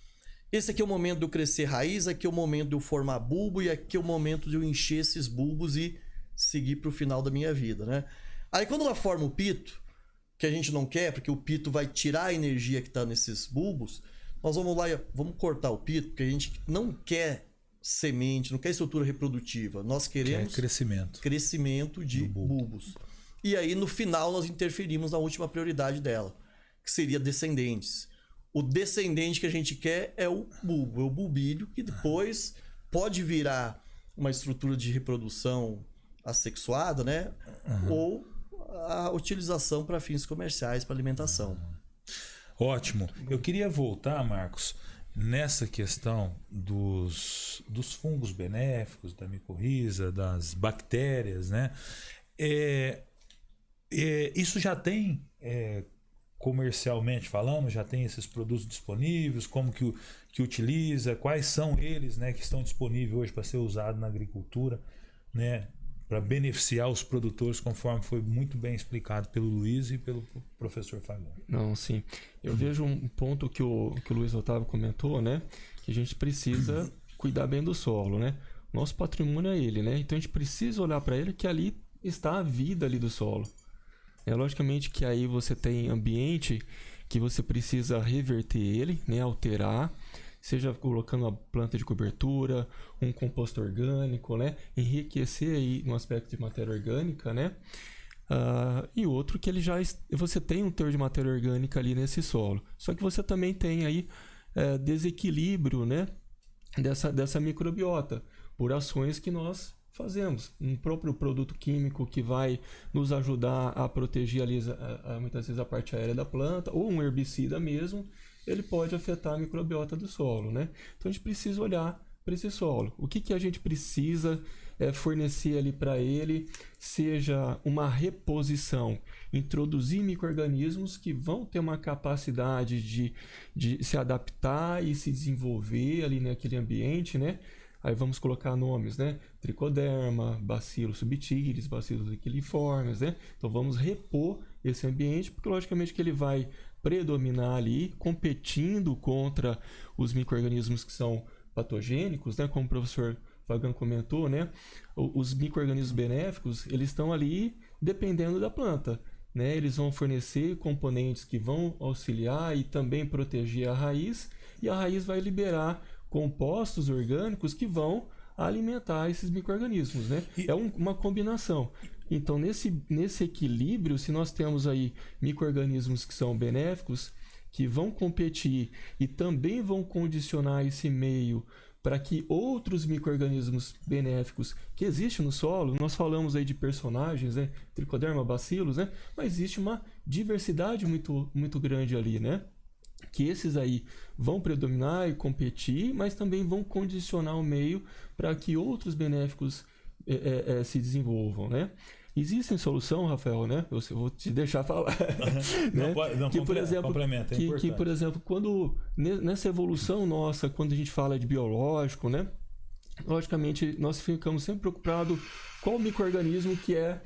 Esse aqui é o momento de eu crescer raiz, aqui é o momento de eu formar bulbo e aqui é o momento de eu encher esses bulbos e seguir para o final da minha vida, né? Aí quando ela forma o pito, que a gente não quer, porque o pito vai tirar a energia que está nesses bulbos, nós vamos lá e vamos cortar o pito, porque a gente não quer semente, não quer estrutura reprodutiva. Nós queremos crescimento de bulbos. E aí no final nós interferimos na última prioridade dela, que seria descendentes. O descendente que a gente quer é o bulbo, é o bulbilho, que depois pode virar uma estrutura de reprodução assexuada, né? Ou a utilização para fins comerciais, para alimentação. Ótimo. Eu queria voltar, Marcos, nessa questão dos fungos benéficos, da micorriza, das bactérias, né? Isso já tem, comercialmente falando, já tem esses produtos disponíveis, como que utiliza, quais são eles, né, que estão disponíveis hoje para ser usado na agricultura, né? Para beneficiar os produtores, conforme foi muito bem explicado pelo Luiz e pelo professor Fagão. Não, sim. Eu vejo um ponto que o Luiz Otávio comentou, né? Que a gente precisa cuidar bem do solo, né? Nosso patrimônio é ele, né? Então a gente precisa olhar para ele, que ali está a vida ali do solo. Logicamente que aí você tem ambiente que você precisa reverter ele, né? Alterar, seja colocando uma planta de cobertura, um composto orgânico, né? Enriquecer aí no aspecto de matéria orgânica, né? E outro que você tem um teor de matéria orgânica ali nesse solo. Só que você também tem aí desequilíbrio, né? Dessa microbiota, por ações que nós fazemos. Um próprio produto químico que vai nos ajudar a proteger ali, muitas vezes a parte aérea da planta, ou um herbicida mesmo, ele pode afetar a microbiota do solo, né? Então a gente precisa olhar para esse solo. O que a gente precisa fornecer ali para ele, seja uma reposição, introduzir micro-organismos que vão ter uma capacidade de se adaptar e se desenvolver ali naquele ambiente, né? Aí vamos colocar nomes, né? Tricoderma, Bacillus subtilis, Bacillus equiliformes, né? Então vamos repor esse ambiente, porque logicamente que ele vai predominar ali, competindo contra os micro-organismos que são patogênicos, né? Como o professor Fagão comentou, né? Os micro-organismos benéficos, eles estão ali dependendo da planta, né? Eles vão fornecer componentes que vão auxiliar e também proteger a raiz, e a raiz vai liberar compostos orgânicos que vão alimentar esses micro-organismos, né? É uma combinação. Então, nesse equilíbrio, se nós temos aí micro-organismos que são benéficos, que vão competir e também vão condicionar esse meio para que outros micro-organismos benéficos que existem no solo, nós falamos aí de personagens, né? Tricoderma, Bacillus, né? Mas existe uma diversidade muito, muito grande ali, né? Que esses aí vão predominar e competir, mas também vão condicionar o meio para que outros benéficos se desenvolvam, né? Existe solução, Rafael, né? Eu vou te deixar falar. Né? Complementa, que, por exemplo, quando nessa evolução nossa, quando a gente fala de biológico, né? Logicamente, nós ficamos sempre preocupados qual micro-organismo que é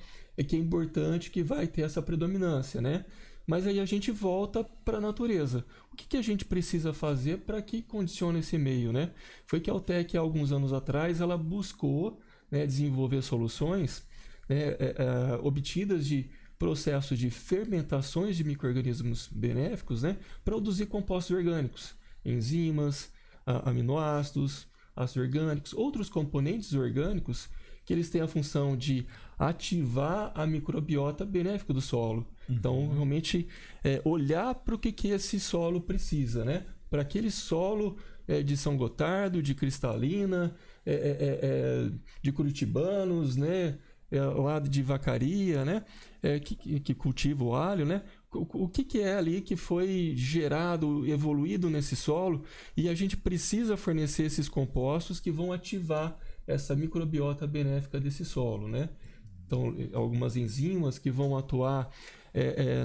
importante, que vai ter essa predominância, né? Mas aí a gente volta para a natureza. O que a gente precisa fazer para que condicione esse meio, né? Foi que a Altec, há alguns anos atrás, ela buscou, né, desenvolver soluções, né, obtidas de processos de fermentações de micro-organismos benéficos, né, para produzir compostos orgânicos, enzimas, aminoácidos, ácidos orgânicos, outros componentes orgânicos que eles têm a função de ativar a microbiota benéfica do solo. Então, realmente, olhar para o que esse solo precisa, né? Para aquele solo de São Gotardo, de Cristalina, de Curitibanos, né? Lá de Vacaria, né? Que cultiva o alho, né? O que é ali que foi gerado, evoluído nesse solo, e a gente precisa fornecer esses compostos que vão ativar essa microbiota benéfica desse solo, né? Então, algumas enzimas que vão atuar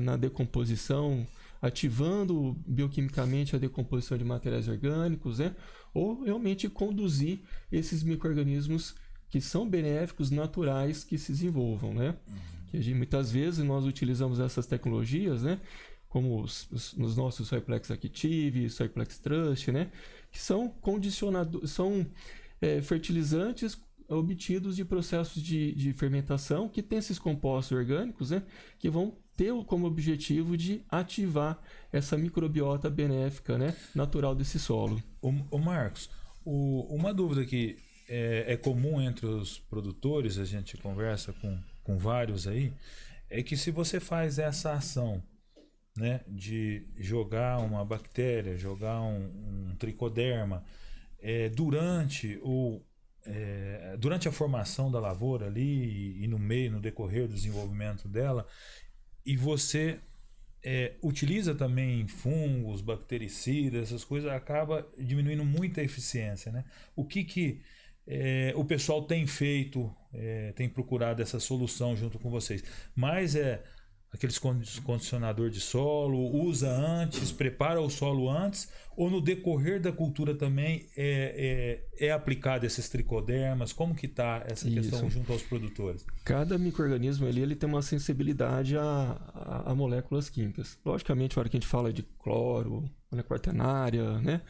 na decomposição, ativando bioquimicamente a decomposição de materiais orgânicos, né? Ou realmente conduzir esses micro-organismos que são benéficos, naturais, que se desenvolvam, né? Que muitas vezes nós utilizamos essas tecnologias, né? Como nos nossos Soyplex Active, Soyplex Trust, né? Que são condicionadores, são fertilizantes obtidos de processos de fermentação que tem esses compostos orgânicos, né? Que vão ter como objetivo de ativar essa microbiota benéfica, né? Natural desse solo. O Marcos, uma dúvida que é comum entre os produtores, a gente conversa com vários aí, é que se você faz essa ação, né, de jogar uma bactéria, jogar um tricoderma durante a formação da lavoura ali e no decorrer do desenvolvimento dela, e você utiliza também fungos, bactericidas, essas coisas, acaba diminuindo muito a eficiência, né? O que o pessoal tem feito, tem procurado essa solução junto com vocês? Mas aqueles condicionador de solo, usa antes, prepara o solo antes, ou no decorrer da cultura também é aplicado esses tricodermas? Como que está essa questão junto aos produtores? Cada micro-organismo ele tem uma sensibilidade a moléculas químicas. Logicamente, na hora que a gente fala de cloro, quaternária, né?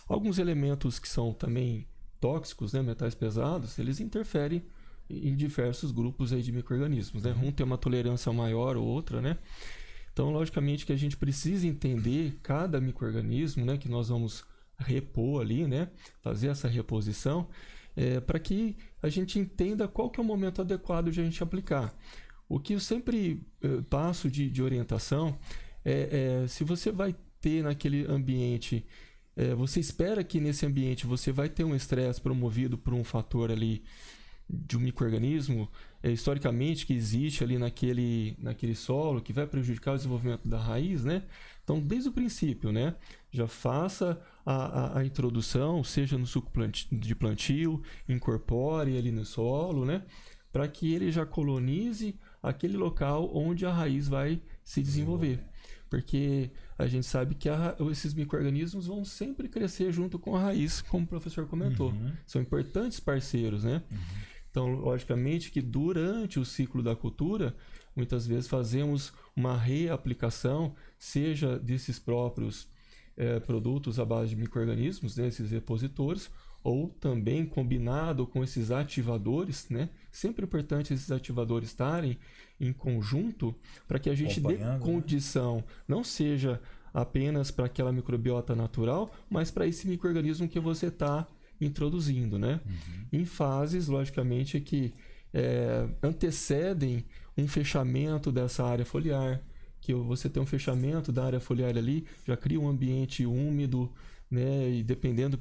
Alguns elementos que são também tóxicos, né? Metais pesados, eles interferem em diversos grupos aí de micro-organismos, né? Um tem uma tolerância maior ou outra, né? Então, logicamente que a gente precisa entender cada micro-organismo, né? Que nós vamos repor ali, né? Fazer essa reposição, para que a gente entenda qual que é o momento adequado de a gente aplicar. O que eu sempre passo de orientação se você vai ter naquele ambiente, você espera que nesse ambiente você vai ter um estresse promovido por um fator ali de um micro-organismo, historicamente, que existe ali naquele solo, que vai prejudicar o desenvolvimento da raiz, né? Então, desde o princípio, né? Já faça a introdução, seja no suco de plantio, incorpore ali no solo, né? Para que ele já colonize aquele local onde a raiz vai se desenvolver. Porque a gente sabe que esses micro-organismos vão sempre crescer junto com a raiz, como o professor comentou. São importantes parceiros, né? Então, logicamente que durante o ciclo da cultura, muitas vezes fazemos uma reaplicação, seja desses próprios produtos à base de micro-organismos, né, esses repositores, ou também combinado com esses ativadores, né? Sempre importante esses ativadores estarem em conjunto para que a gente dê condição, né? Não seja apenas para aquela microbiota natural, mas para esse micro-organismo que você está introduzindo, né? Em fases, logicamente, que antecedem um fechamento dessa área foliar, que você tem um fechamento da área foliar ali, já cria um ambiente úmido, né? E dependendo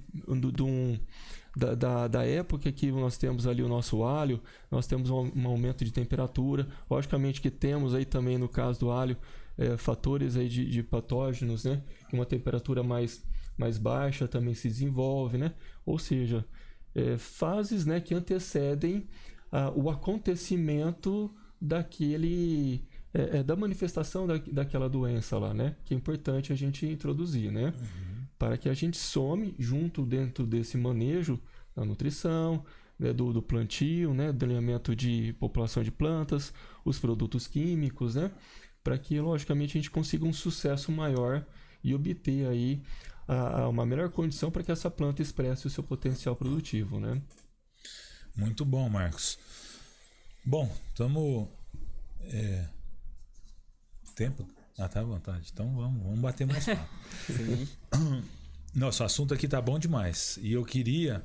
da época que nós temos ali o nosso alho, nós temos um aumento de temperatura. Logicamente que temos aí também, no caso do alho, fatores aí de patógenos, né? Que uma temperatura mais baixa também se desenvolve, né? Ou seja, fases, né, que antecedem o acontecimento da manifestação daquela doença lá, né? Que é importante a gente introduzir, né? Para que a gente some junto dentro desse manejo da nutrição, né, do plantio, né, do alinhamento de população de plantas, os produtos químicos, né? para que, logicamente, a gente consiga um sucesso maior e obter aí uma melhor condição para que essa planta expresse o seu potencial produtivo, né? Muito bom, Marcos. Bom, estamos... Tempo? Tá à vontade. Então vamos bater mais papo. Nossa, o assunto aqui tá bom demais. E eu queria,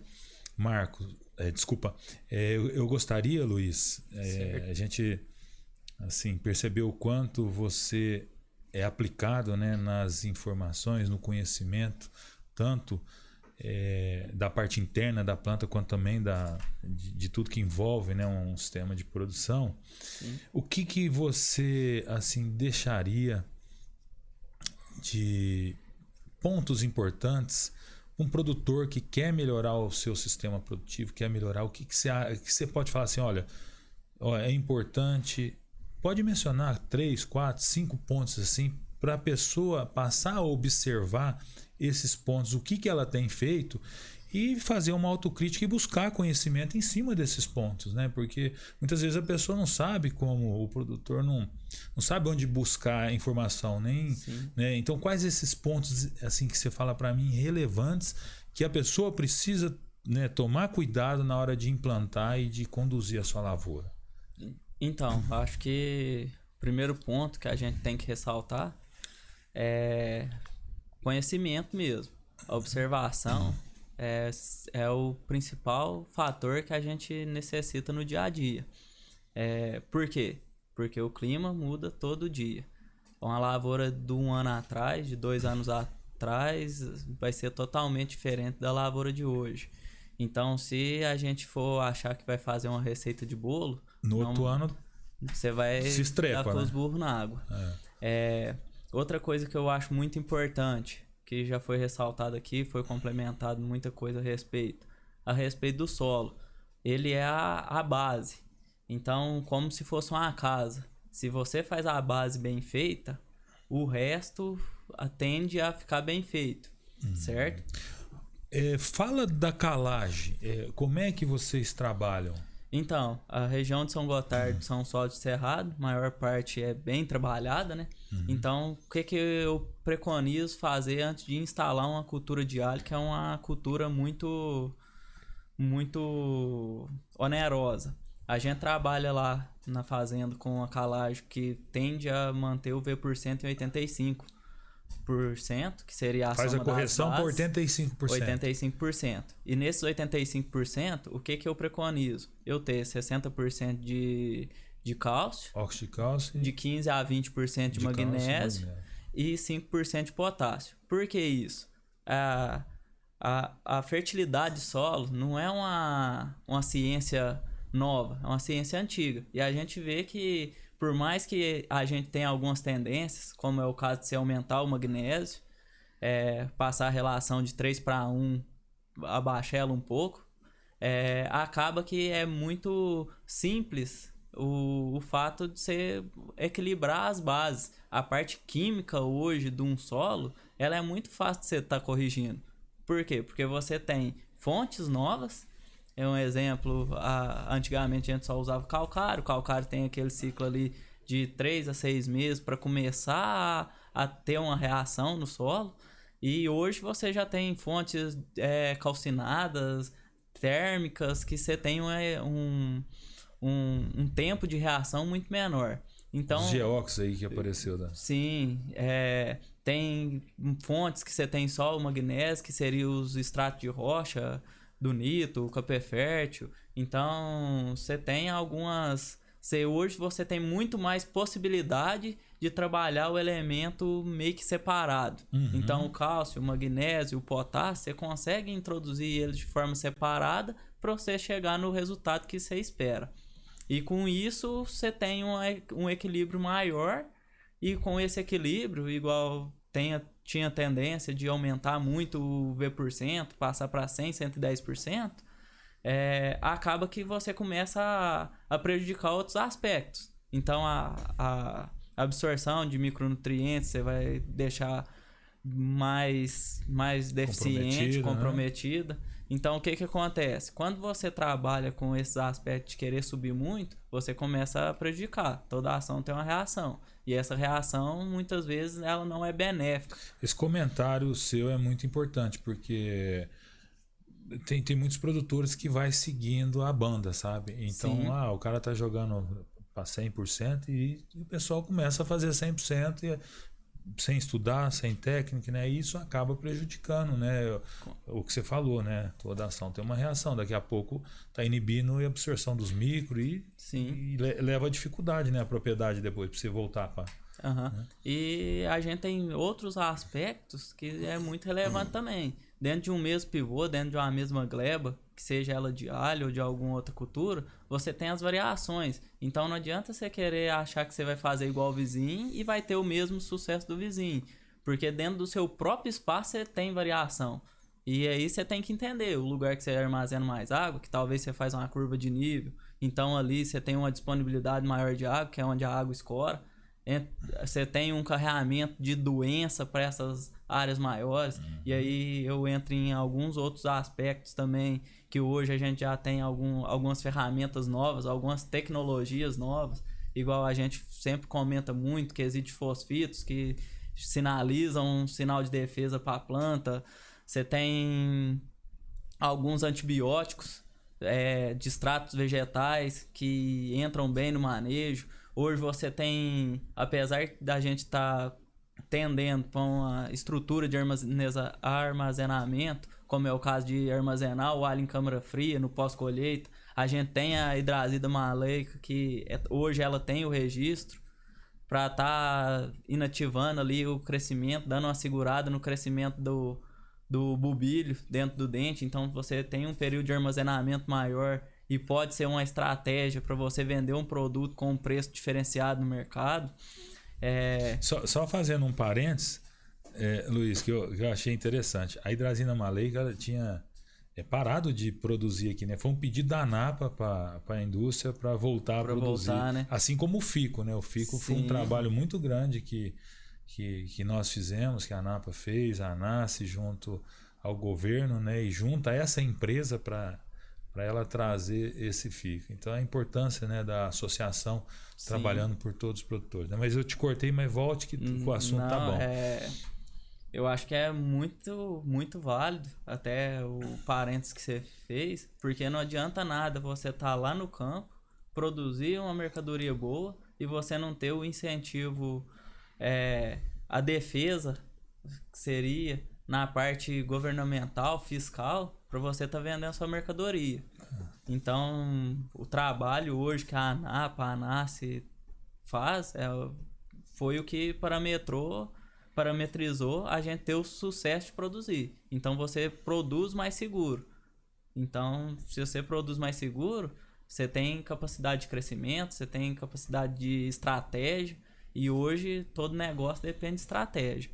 Marcos, eu gostaria, Luiz, a gente assim, percebeu o quanto você é aplicado, né, nas informações, no conhecimento, tanto da parte interna da planta quanto também de tudo que envolve, né, um sistema de produção. Sim. O que você assim deixaria de pontos importantes um produtor que quer melhorar o seu sistema produtivo, quer melhorar, o que você pode falar assim, olha, é importante, pode mencionar 3, 4, 5 pontos assim para a pessoa passar a observar esses pontos, o que ela tem feito e fazer uma autocrítica e buscar conhecimento em cima desses pontos, né? Porque muitas vezes a pessoa não sabe como, o produtor não sabe onde buscar informação, nem, né? Então quais esses pontos assim que você fala para mim relevantes que a pessoa precisa, né, tomar cuidado na hora de implantar e de conduzir a sua lavoura? Então, acho que o primeiro ponto que a gente tem que ressaltar é conhecimento mesmo. A observação é o principal fator que a gente necessita no dia a dia. Por quê? Porque o clima muda todo dia. Uma lavoura de 1 ano atrás, de 2 anos atrás, vai ser totalmente diferente da lavoura de hoje. Então, se a gente for achar que vai fazer uma receita de bolo, no outro ano você vai se estrepa, dar com os né? burros na água. Outra coisa que eu acho muito importante, que já foi ressaltado aqui, foi complementado muita coisa a respeito do solo. Ele é a base. Então, como se fosse uma casa. Se você faz a base bem feita, o resto tende a ficar bem feito, certo? Fala da calagem. Como é que vocês trabalham? Então, a região de São Gotardo são solos de cerrado, a maior parte é bem trabalhada, né? Então, o que eu preconizo fazer antes de instalar uma cultura de alho, que é uma cultura muito onerosa? A gente trabalha lá na fazenda com a calagem que tende a manter o V% em 85%, que seria a Faz soma a correção das por bases, 85%. 85%. E nesses 85%, o que eu preconizo? Eu ter 60% de cálcio, óxido de cálcio, de 15% a 20% de magnésio e 5% de potássio. Por que isso? A fertilidade de solo não é uma ciência nova, é uma ciência antiga. E a gente vê que, por mais que a gente tenha algumas tendências, como é o caso de se aumentar o magnésio, passar a relação de 3:1, abaixar ela um pouco, acaba que é muito simples o fato de você equilibrar as bases. A parte química hoje de um solo, ela é muito fácil de você estar corrigindo. Por quê? Porque você tem fontes novas. Um exemplo, antigamente a gente só usava calcário. O calcário tem aquele ciclo ali de 3 a 6 meses para começar a ter uma reação no solo. E hoje você já tem fontes calcinadas, térmicas, que você tem um tempo de reação muito menor. Então, os geóx aí que apareceu, né? Sim, tem fontes que você tem só o magnésio, que seria os extratos de rocha, do nito, o capé fértil. Então, você tem algumas... Hoje você tem muito mais possibilidade de trabalhar o elemento meio que separado. Então, o cálcio, o magnésio, o potássio, você consegue introduzir eles de forma separada para você chegar no resultado que você espera. E com isso, você tem um equilíbrio maior. E com esse equilíbrio, igual tinha tendência de aumentar muito o V%, passar para 100%, 110%, acaba que você começa a prejudicar outros aspectos. Então, a absorção de micronutrientes você vai deixar mais deficiente, comprometida. Né? Então, o que acontece? Quando você trabalha com esses aspectos de querer subir muito, você começa a prejudicar. Toda ação tem uma reação. E essa reação, muitas vezes, ela não é benéfica. Esse comentário seu é muito importante, porque tem muitos produtores que vai seguindo a banda, sabe? Então, o cara tá jogando para 100% e o pessoal começa a fazer 100% e sem estudar, sem técnica, né? E isso acaba prejudicando, né? O que você falou, né? Toda ação tem uma reação. Daqui a pouco tá inibindo a absorção dos micros e leva a dificuldade, né? A propriedade depois para você voltar para... Né? E a gente tem outros aspectos que é muito relevante também. Dentro de um mesmo pivô, dentro de uma mesma gleba, que seja ela de alho ou de alguma outra cultura, você tem as variações. Então não adianta você querer achar que você vai fazer igual o vizinho e vai ter o mesmo sucesso do vizinho. Porque dentro do seu próprio espaço você tem variação. E aí você tem que entender o lugar que você armazena mais água, que talvez você faz uma curva de nível. Então ali você tem uma disponibilidade maior de água, que é onde a água escora. Você tem um carregamento de doença para essas áreas maiores. E aí eu entro em alguns outros aspectos também, que hoje a gente já tem algumas ferramentas novas, algumas tecnologias novas, igual a gente sempre comenta muito, que existe fosfitos que sinalizam um sinal de defesa para a planta. Você tem alguns antibióticos de extratos vegetais que entram bem no manejo. Hoje você tem, apesar da gente estar tendendo para uma estrutura de armazenamento, como é o caso de armazenar o alho em câmara fria no pós-colheita, a gente tem a hidrazida maleica, que hoje ela tem o registro para estar inativando ali o crescimento, dando uma segurada no crescimento do bulbilho dentro do dente. Então você tem um período de armazenamento maior e pode ser uma estratégia para você vender um produto com um preço diferenciado no mercado. Só fazendo um parênteses, Luiz, que eu achei interessante. A hidrazina maleica ela tinha parado de produzir aqui, né? Foi um pedido da ANAPA para a indústria para voltar a produzir. Né? Assim como o FICO, né? O FICO foi um trabalho muito grande que nós fizemos, que a ANAPA fez, a ANACE junto ao governo, né? E junto a essa empresa para ela trazer esse FICO. Então a importância, né, da associação trabalhando por todos os produtores. Mas eu te cortei, mas volte que o assunto tá bom. Eu acho que é muito, muito válido até o parênteses que você fez, porque não adianta nada você estar lá no campo, produzir uma mercadoria boa e você não ter o incentivo, a defesa que seria na parte governamental, fiscal, para você estar vendendo a sua mercadoria. Então, o trabalho hoje que a ANAPA, a ANACE faz, foi o que parametrizou a gente ter o sucesso de produzir. Então, você produz mais seguro. Então, se você produz mais seguro, você tem capacidade de crescimento, você tem capacidade de estratégia, e hoje todo negócio depende de estratégia.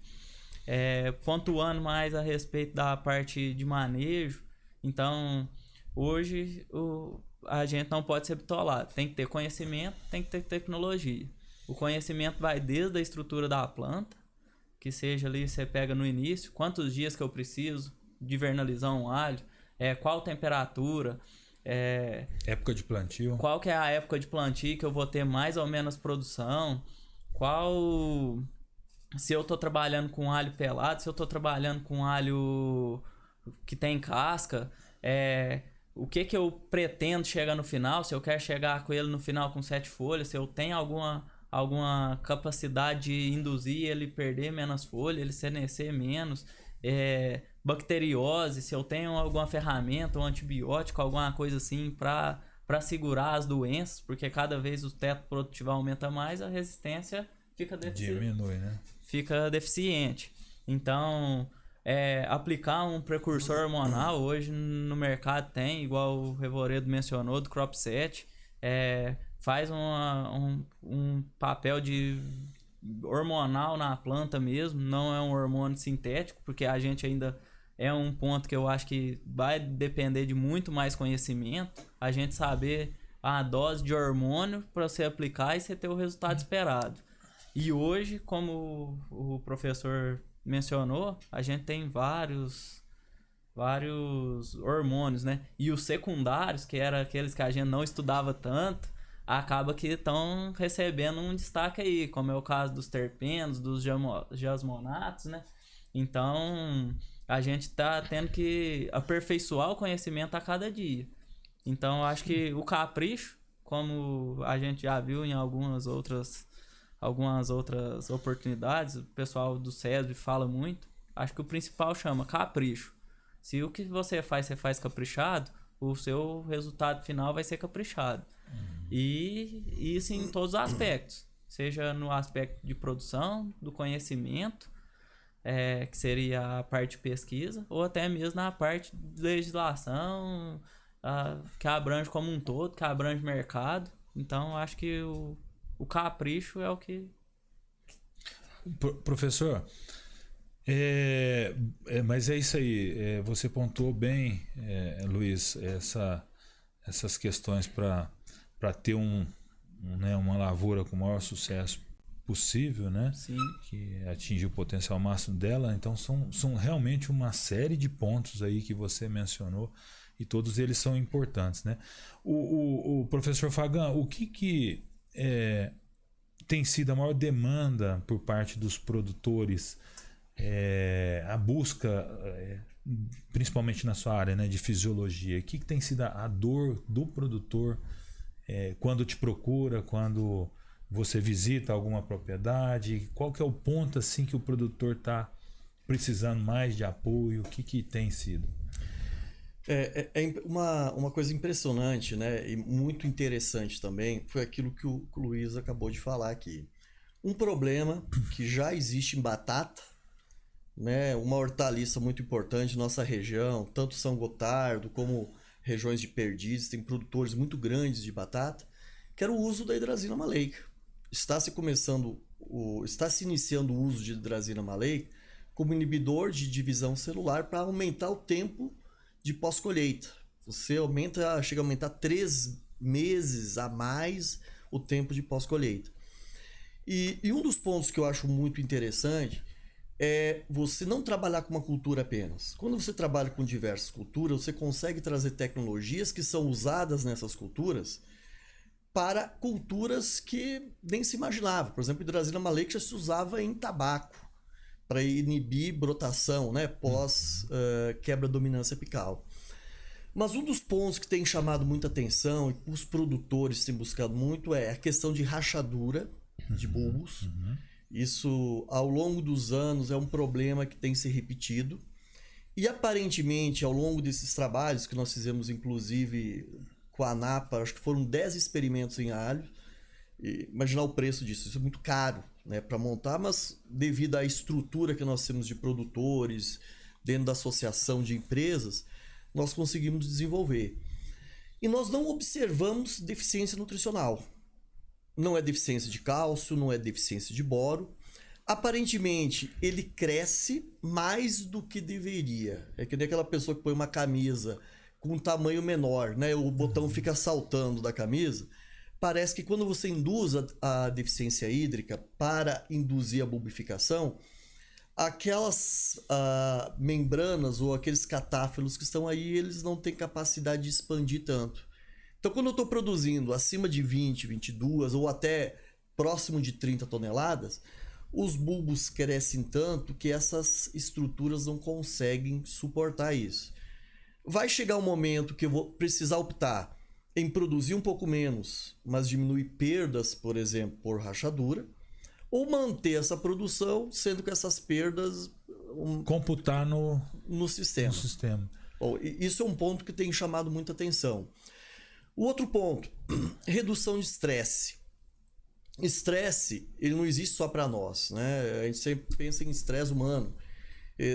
Pontuando mais a respeito da parte de manejo, então hoje a gente não pode ser bitolado, tem que ter conhecimento, tem que ter tecnologia. O conhecimento vai desde a estrutura da planta, que seja ali, você pega no início, quantos dias que eu preciso de vernalizar um alho, qual temperatura, época de plantio, qual que é a época de plantio que eu vou ter mais ou menos produção, se eu tô trabalhando com alho pelado, se eu tô trabalhando com alho que tem casca, o que eu pretendo chegar no final, se eu quero chegar com ele no final com 7 folhas, se eu tenho alguma capacidade de induzir ele perder menos folha, ele senescer menos, bacteriose, se eu tenho alguma ferramenta, um antibiótico, alguma coisa assim para segurar as doenças, porque cada vez o teto produtivo aumenta mais, a resistência fica diminui, né? Fica deficiente. Então, aplicar um precursor hormonal, hoje no mercado tem, igual o Revoredo mencionou, do Cropset, faz um papel de hormonal na planta mesmo, não é um hormônio sintético, porque a gente ainda é um ponto que eu acho que vai depender de muito mais conhecimento, a gente saber a dose de hormônio para você aplicar e você ter o resultado esperado. E hoje, como o professor mencionou, a gente tem vários hormônios, né? E os secundários, que eram aqueles que a gente não estudava tanto, acaba que estão recebendo um destaque aí, como é o caso dos terpenos, dos jasmonatos, né? Então, a gente tá tendo que aperfeiçoar o conhecimento a cada dia. Então, eu acho que o capricho, como a gente já viu em algumas outras oportunidades, o pessoal do SESB fala muito, acho que o principal chama capricho. Se o que você faz caprichado, o seu resultado final vai ser caprichado. E isso em todos os aspectos. Seja no aspecto de produção, do conhecimento, que seria a parte de pesquisa, ou até mesmo na parte de legislação, que abrange como um todo, que abrange mercado. Então, acho que o capricho é o que... Professor, mas é isso aí. Você pontuou bem, Luiz, essas questões para ter uma lavoura com o maior sucesso possível, né? Sim. Que atingir o potencial máximo dela. Então são realmente uma série de pontos aí que você mencionou e todos eles são importantes, né? O professor Fagan, o que tem sido a maior demanda por parte dos produtores, a busca, principalmente na sua área, né, de fisiologia? O que tem sido a dor do produtor quando te procura, quando você visita alguma propriedade? Qual que é o ponto assim que o produtor está precisando mais de apoio? O que tem sido? Uma coisa impressionante, né, e muito interessante também foi aquilo que o Luiz acabou de falar aqui. Um problema que já existe em batata, né, uma hortaliça muito importante na nossa região, tanto São Gotardo como regiões de Perdizes, tem produtores muito grandes de batata, que era o uso da hidrazina maleica. Está se iniciando o uso de hidrazina maleica como inibidor de divisão celular para aumentar o tempo de pós-colheita. Você chega a aumentar 3 meses a mais o tempo de pós-colheita. E um dos pontos que eu acho muito interessante é você não trabalhar com uma cultura apenas. Quando você trabalha com diversas culturas, você consegue trazer tecnologias que são usadas nessas culturas para culturas que nem se imaginava. Por exemplo, a hidrazina maleica já se usava em tabaco para inibir brotação, né, pós quebra da dominância apical. Mas um dos pontos que tem chamado muita atenção e os produtores têm buscado muito é a questão de rachadura de bulbos. Isso, ao longo dos anos, é um problema que tem se repetido. E, aparentemente, ao longo desses trabalhos, que nós fizemos, inclusive, com a ANAPA, acho que foram 10 experimentos em alho. E imaginar o preço disso, isso é muito caro, né, para montar, mas devido à estrutura que nós temos de produtores, dentro da associação de empresas, nós conseguimos desenvolver. E nós não observamos deficiência nutricional. Não é deficiência de cálcio, não é deficiência de boro. Aparentemente, ele cresce mais do que deveria. É que nem aquela pessoa que põe uma camisa com um tamanho menor, né? O botão fica saltando da camisa. Parece que quando você induz a deficiência hídrica para induzir a bulbificação, aquelas membranas ou aqueles catáfilos que estão aí, eles não têm capacidade de expandir tanto. Então, quando eu estou produzindo acima de 20, 22 ou até próximo de 30 toneladas, os bulbos crescem tanto que essas estruturas não conseguem suportar isso. Vai chegar um momento que eu vou precisar optar em produzir um pouco menos, mas diminuir perdas, por exemplo, por rachadura, ou manter essa produção, sendo que essas perdas... computar no sistema. Bom, isso é um ponto que tem chamado muita atenção. O outro ponto, redução de estresse. Estresse, ele não existe só para nós, né? A gente sempre pensa em estresse humano.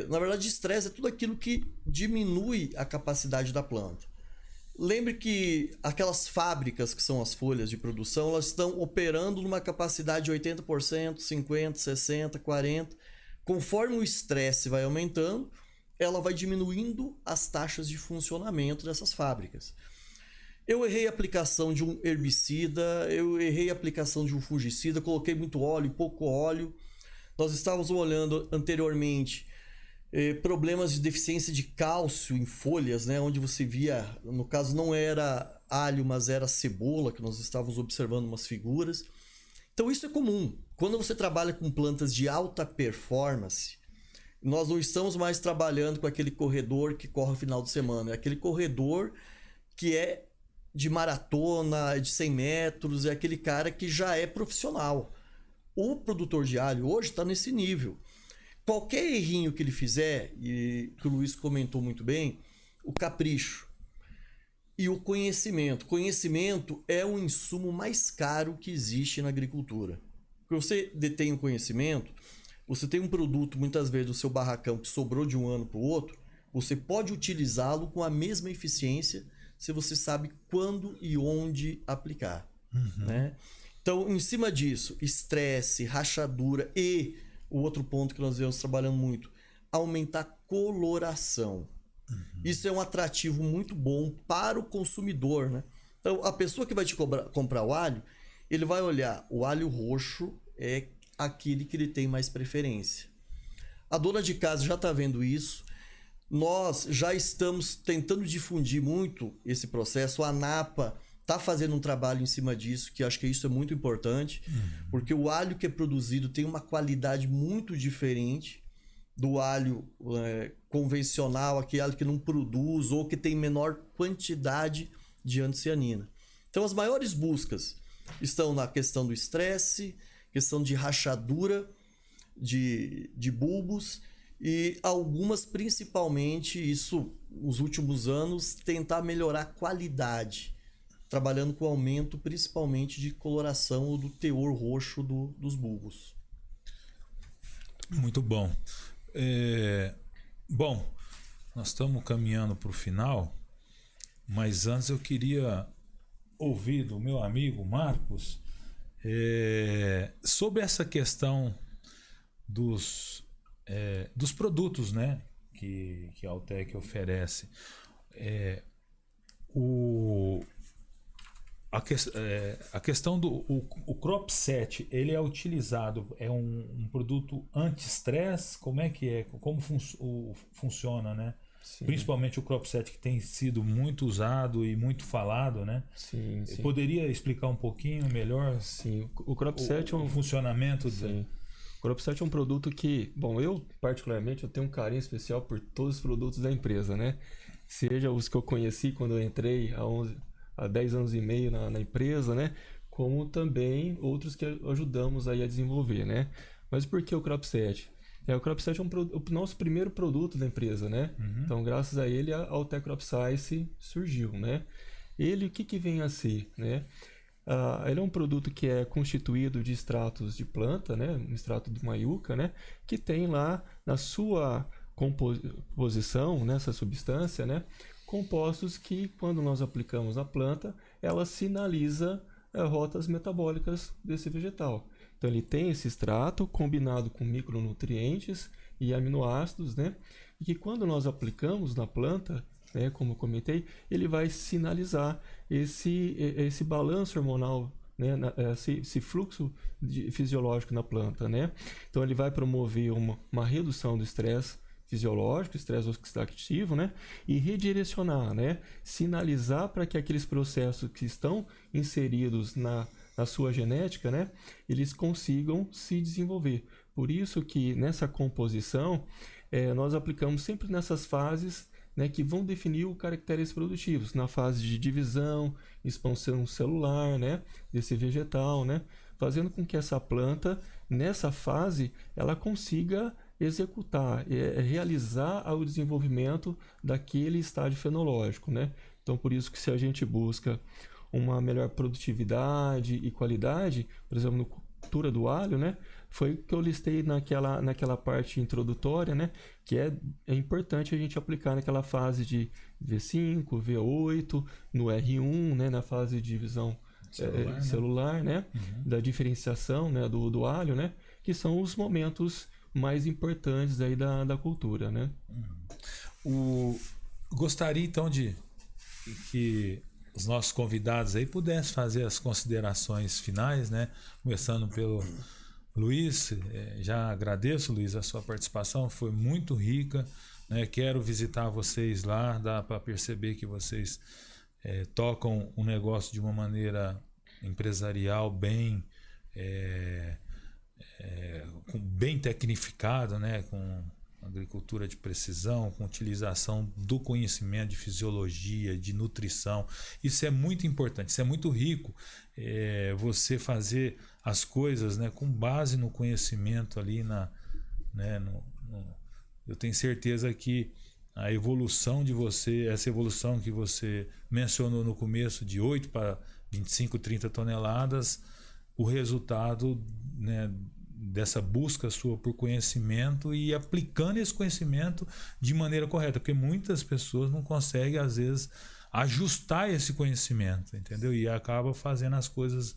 Na verdade, estresse é tudo aquilo que diminui a capacidade da planta. Lembre que aquelas fábricas que são as folhas de produção, elas estão operando numa capacidade de 80%, 50%, 60%, 40%. Conforme o estresse vai aumentando, ela vai diminuindo as taxas de funcionamento dessas fábricas. Eu errei a aplicação de um herbicida, eu errei a aplicação de um fungicida, coloquei muito óleo, pouco óleo. Nós estávamos olhando anteriormente problemas de deficiência de cálcio em folhas, né? Onde você via, no caso não era alho, mas era cebola, que nós estávamos observando umas figuras. Então isso é comum. Quando você trabalha com plantas de alta performance, nós não estamos mais trabalhando com aquele corredor que corre no final de semana. É aquele corredor que é de maratona, de 100 metros, é aquele cara que já é profissional. O produtor de alho hoje está nesse nível. Qualquer errinho que ele fizer, e que o Luiz comentou muito bem, o capricho e o conhecimento. Conhecimento é o insumo mais caro que existe na agricultura. Porque você detém o conhecimento, você tem um produto, muitas vezes, do seu barracão que sobrou de um ano para o outro, você pode utilizá-lo com a mesma eficiência se você sabe quando e onde aplicar. Né? Então, em cima disso, estresse, rachadura e o outro ponto que nós vemos trabalhando muito, aumentar a coloração. Isso é um atrativo muito bom para o consumidor. Né? Então, a pessoa que vai te comprar o alho, ele vai olhar, o alho roxo é aquele que ele tem mais preferência. A dona de casa já está vendo isso. Nós já estamos tentando difundir muito esse processo. A ANAPA está fazendo um trabalho em cima disso, que acho que isso é muito importante, porque o alho que é produzido tem uma qualidade muito diferente do alho convencional, aquele alho que não produz ou que tem menor quantidade de anticianina. Então, as maiores buscas estão na questão do estresse, questão de rachadura de bulbos, e algumas, principalmente, isso nos últimos anos, tentar melhorar a qualidade, trabalhando com aumento principalmente de coloração ou do teor roxo dos bulbos. Muito bom. Bom, nós estamos caminhando para o final, mas antes eu queria ouvir do meu amigo Marcos sobre essa questão dos produtos, né, que a Altec oferece. A questão do o Crop Set, ele é utilizado, é um produto anti-estresse? Como é que é? Como funciona, né? Sim. Principalmente o Crop Set, que tem sido muito usado e muito falado, né? Sim, sim. Poderia explicar um pouquinho melhor? Sim, o Crop Set o funcionamento? Sim. O Crop Set é um produto que, bom, eu particularmente eu tenho um carinho especial por todos os produtos da empresa, né? Seja os que eu conheci quando eu entrei há 10 anos e meio na empresa, né? Como também outros que ajudamos aí a desenvolver, né? Mas por que o Crop Set? O Crop Set é o nosso primeiro produto da empresa, né? Então, graças a ele, a Altec Crop Science surgiu, né? Ele, o que vem a ser, né? Ele é um produto que é constituído de extratos de planta, né? Um extrato de uma yucca, né? Que tem lá na sua composição, nessa substância, né? Compostos que, quando nós aplicamos na planta, ela sinaliza rotas metabólicas desse vegetal. Então, ele tem esse extrato combinado com micronutrientes e aminoácidos, né? E que quando nós aplicamos na planta, né, como eu comentei, ele vai sinalizar esse balanço hormonal, né, esse fluxo fisiológico na planta, né? Então, ele vai promover uma redução do estresse fisiológico, estresse oxidativo, né? E redirecionar, né? Sinalizar para que aqueles processos que estão inseridos na sua genética, né? Eles consigam se desenvolver. Por isso que nessa composição, nós aplicamos sempre nessas fases, né, que vão definir os caracteres produtivos, na fase de divisão, expansão celular, né, desse vegetal, né? Fazendo com que essa planta, nessa fase, ela consiga executar, realizar o desenvolvimento daquele estágio fenológico, né? Então, por isso que se a gente busca uma melhor produtividade e qualidade, por exemplo, na cultura do alho, né? Foi o que eu listei naquela parte introdutória, né? Que é importante a gente aplicar naquela fase de V5, V8, no R1, né? Na fase de divisão celular, né? Da diferenciação, né? do alho, né? Que são os momentos mais importantes aí da cultura, né? Gostaria então de que os nossos convidados aí pudessem fazer as considerações finais, né? Começando pelo Luiz, já agradeço, Luiz, a sua participação, foi muito rica, né? Quero visitar vocês lá, dá para perceber que vocês tocam o negócio de uma maneira empresarial bem bem tecnificada, né? Com agricultura de precisão, com utilização do conhecimento de fisiologia, de nutrição. Isso é muito importante, isso é muito rico, você fazer as coisas, né, com base no conhecimento ali, eu tenho certeza que a evolução de você, essa evolução que você mencionou no começo, de 8 para 25, 30 toneladas, o resultado, né, dessa busca sua por conhecimento e aplicando esse conhecimento de maneira correta, porque muitas pessoas não conseguem, às vezes, ajustar esse conhecimento, entendeu? E acaba fazendo as coisas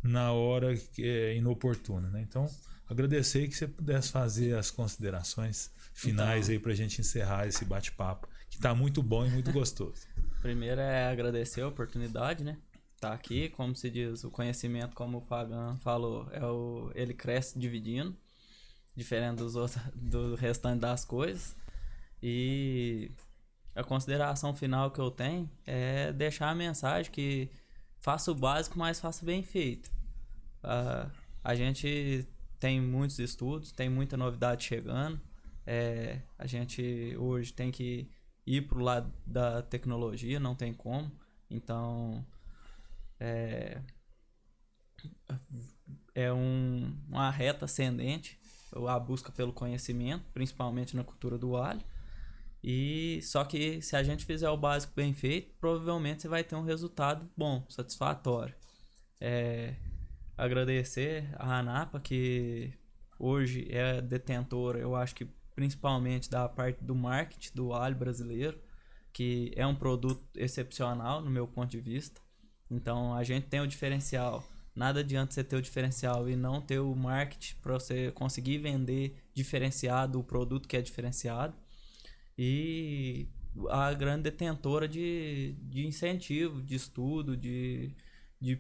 na hora que é inoportuna, né? Então, agradecer que você pudesse fazer as considerações finais aí pra gente encerrar esse bate-papo, que tá muito bom e muito gostoso. Primeiro é agradecer a oportunidade, né? Tá aqui, como se diz, o conhecimento, como o Fagan falou, ele cresce dividindo, diferente do restante das coisas. E a consideração final que eu tenho é deixar a mensagem que faça o básico, mas faça bem feito. A gente tem muitos estudos, tem muita novidade chegando. A gente hoje tem que ir pro lado da tecnologia, não tem como. Então uma reta ascendente a busca pelo conhecimento, principalmente na cultura do alho. E só que se a gente fizer o básico bem feito, provavelmente você vai ter um resultado bom, satisfatório. Agradecer a ANAPA, que hoje é detentora, eu acho que principalmente da parte do marketing do alho brasileiro, que é um produto excepcional no meu ponto de vista. Então a gente tem o diferencial. Nada adianta você ter o diferencial e não ter o marketing para você conseguir vender diferenciado o produto que é diferenciado. E a grande detentora de incentivo, de estudo, de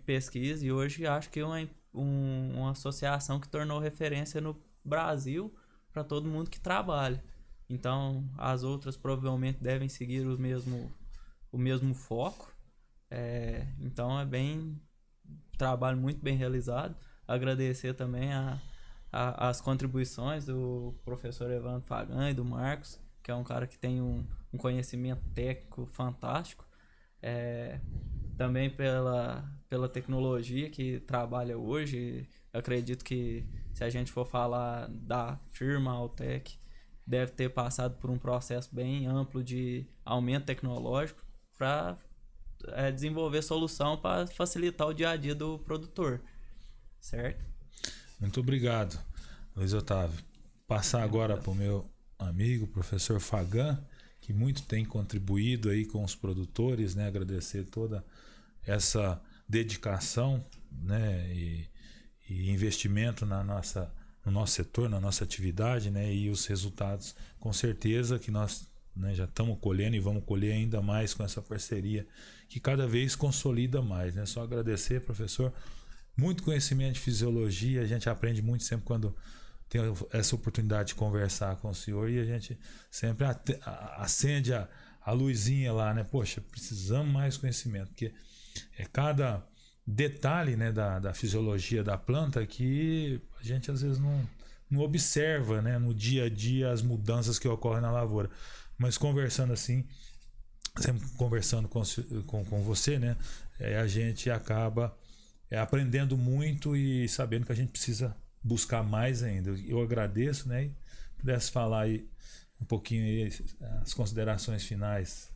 pesquisa. E hoje acho que é uma associação que tornou referência no Brasil para todo mundo que trabalha. Então as outras provavelmente devem seguir o mesmo foco. Então trabalho muito bem realizado. Agradecer também as contribuições do professor Evandro Fagan e do Marcos, que é um cara que tem um conhecimento técnico fantástico. Também pela tecnologia que trabalha hoje. Acredito que se a gente for falar da firma Altec, deve ter passado por um processo bem amplo de aumento tecnológico para desenvolver solução para facilitar o dia a dia do produtor, certo? Muito obrigado, Luiz Otávio. Passar agora para o meu amigo, professor Fagan, que muito tem contribuído aí com os produtores, né? Agradecer toda essa dedicação, né? E investimento no nosso setor, na nossa atividade, né? E os resultados, com certeza que nós, né, já estamos colhendo e vamos colher ainda mais com essa parceria que cada vez consolida mais, né? Só agradecer, professor. Muito conhecimento de fisiologia, a gente aprende muito sempre quando tem essa oportunidade de conversar com o senhor, e a gente sempre acende a luzinha lá, né? Poxa, precisamos mais conhecimento, porque é cada detalhe, né, da fisiologia da planta que a gente às vezes não observa, né, no dia a dia as mudanças que ocorrem na lavoura. Mas conversando assim, sempre conversando com você, né, a gente acaba aprendendo muito e sabendo que a gente precisa buscar mais ainda. Eu agradeço, né, e pudesse falar aí um pouquinho aí, as considerações finais.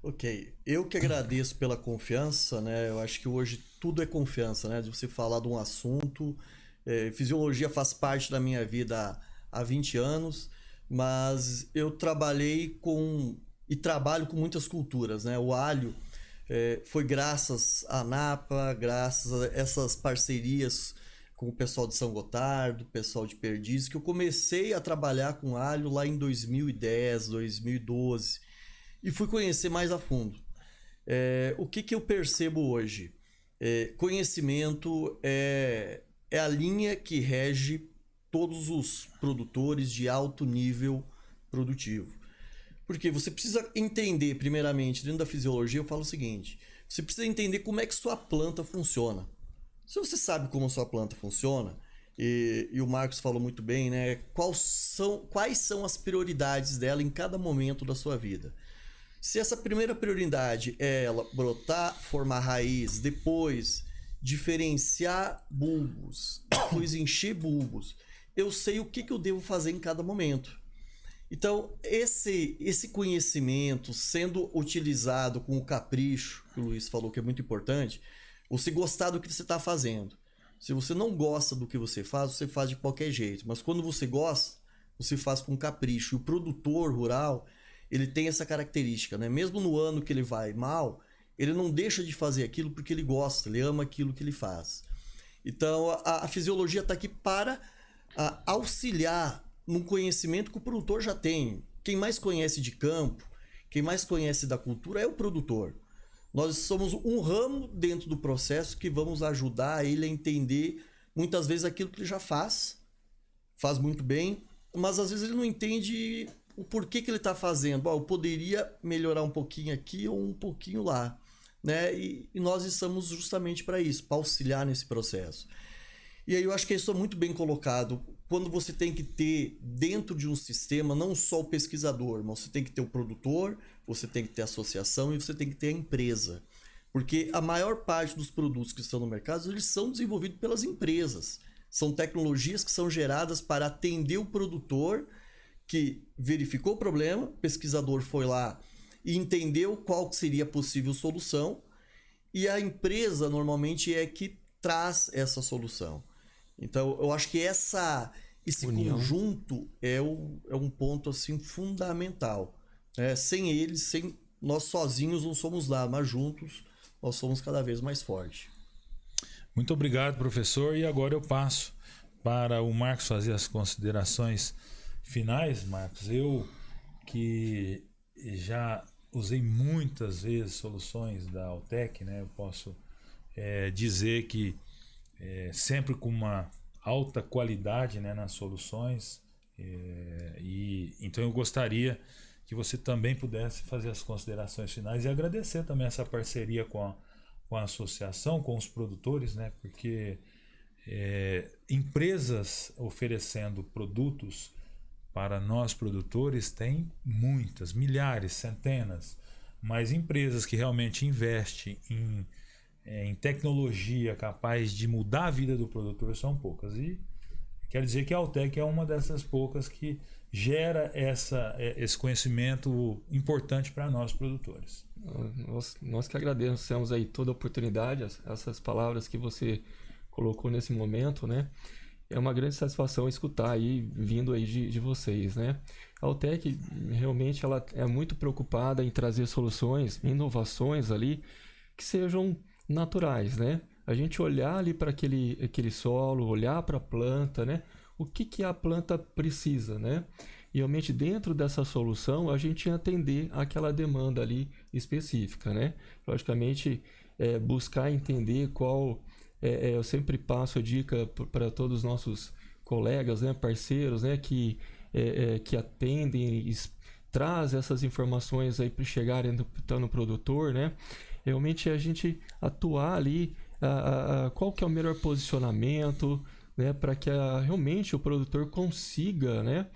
Ok, eu que agradeço pela confiança, né? Eu acho que hoje tudo é confiança, né? De você falar de um assunto. Fisiologia faz parte da minha vida há 20 anos, mas eu trabalhei e trabalho com muitas culturas, né? O alho foi graças à ANAPA, graças a essas parcerias com o pessoal de São Gotardo, o pessoal de Perdizes, que eu comecei a trabalhar com alho lá em 2010, 2012. E fui conhecer mais a fundo. O que eu percebo hoje? Conhecimento é é a linha que rege todos os produtores de alto nível produtivo. Porque você precisa entender, primeiramente, dentro da fisiologia, eu falo o seguinte: você precisa entender como é que sua planta funciona. Se você sabe como a sua planta funciona, e o Marcos falou muito bem, né? Quais são as prioridades dela em cada momento da sua vida. Se essa primeira prioridade é ela brotar, formar raiz, depois diferenciar bulbos, depois encher bulbos, eu sei o que eu devo fazer em cada momento. Então, esse conhecimento sendo utilizado com o capricho, que o Luiz falou que é muito importante, você gostar do que você está fazendo. Se você não gosta do que você faz de qualquer jeito. Mas quando você gosta, você faz com capricho. E o produtor rural, ele tem essa característica, né? Mesmo no ano que ele vai mal, ele não deixa de fazer aquilo porque ele gosta, ele ama aquilo que ele faz. Então, a fisiologia está aqui para auxiliar num conhecimento que o produtor já tem. Quem mais conhece de campo, quem mais conhece da cultura é o produtor. Nós somos um ramo dentro do processo que vamos ajudar ele a entender muitas vezes aquilo que ele já faz muito bem, mas às vezes ele não entende o porquê que ele está fazendo. Eu poderia melhorar um pouquinho aqui ou um pouquinho lá, né? E nós estamos justamente para isso, para auxiliar nesse processo. E aí eu acho que isso é muito bem colocado. Quando você tem que ter dentro de um sistema não só o pesquisador, mas você tem que ter o produtor, você tem que ter a associação e você tem que ter a empresa. Porque a maior parte dos produtos que estão no mercado, eles são desenvolvidos pelas empresas. São tecnologias que são geradas para atender o produtor que verificou o problema, o pesquisador foi lá e entendeu qual seria a possível solução, e a empresa normalmente é que traz essa solução. Então, eu acho que esse conjunto é um ponto assim, fundamental. Sem eles, nós sozinhos não somos nada, mas juntos nós somos cada vez mais fortes. Muito obrigado, professor. E agora eu passo para o Marcos fazer as considerações finais. Marcos, eu que já usei muitas vezes soluções da Autec, né? Eu posso dizer que sempre com uma alta qualidade, né, nas soluções, e então eu gostaria que você também pudesse fazer as considerações finais e agradecer também essa parceria com a associação, com os produtores, né, porque empresas oferecendo produtos para nós produtores tem muitas, milhares, centenas, mas empresas que realmente investem em tecnologia capaz de mudar a vida do produtor são poucas. E quero dizer que a Autec é uma dessas poucas que gera esse conhecimento importante para nós produtores. Nós que agradecemos aí toda a oportunidade, essas palavras que você colocou nesse momento, né? É uma grande satisfação escutar aí, vindo aí de vocês, né? A Autec realmente ela é muito preocupada em trazer soluções, inovações ali que sejam naturais, né? A gente olhar ali para aquele solo, olhar para a planta, né? O que a planta precisa, né? E realmente dentro dessa solução a gente atender aquela demanda ali específica, né? Logicamente buscar entender qual eu sempre passo a dica para todos os nossos colegas, né? Parceiros, né? Que atendem e traz essas informações aí para chegarem no produtor, né? Realmente a gente atuar ali, qual que é o melhor posicionamento, né, para que realmente o produtor consiga, né,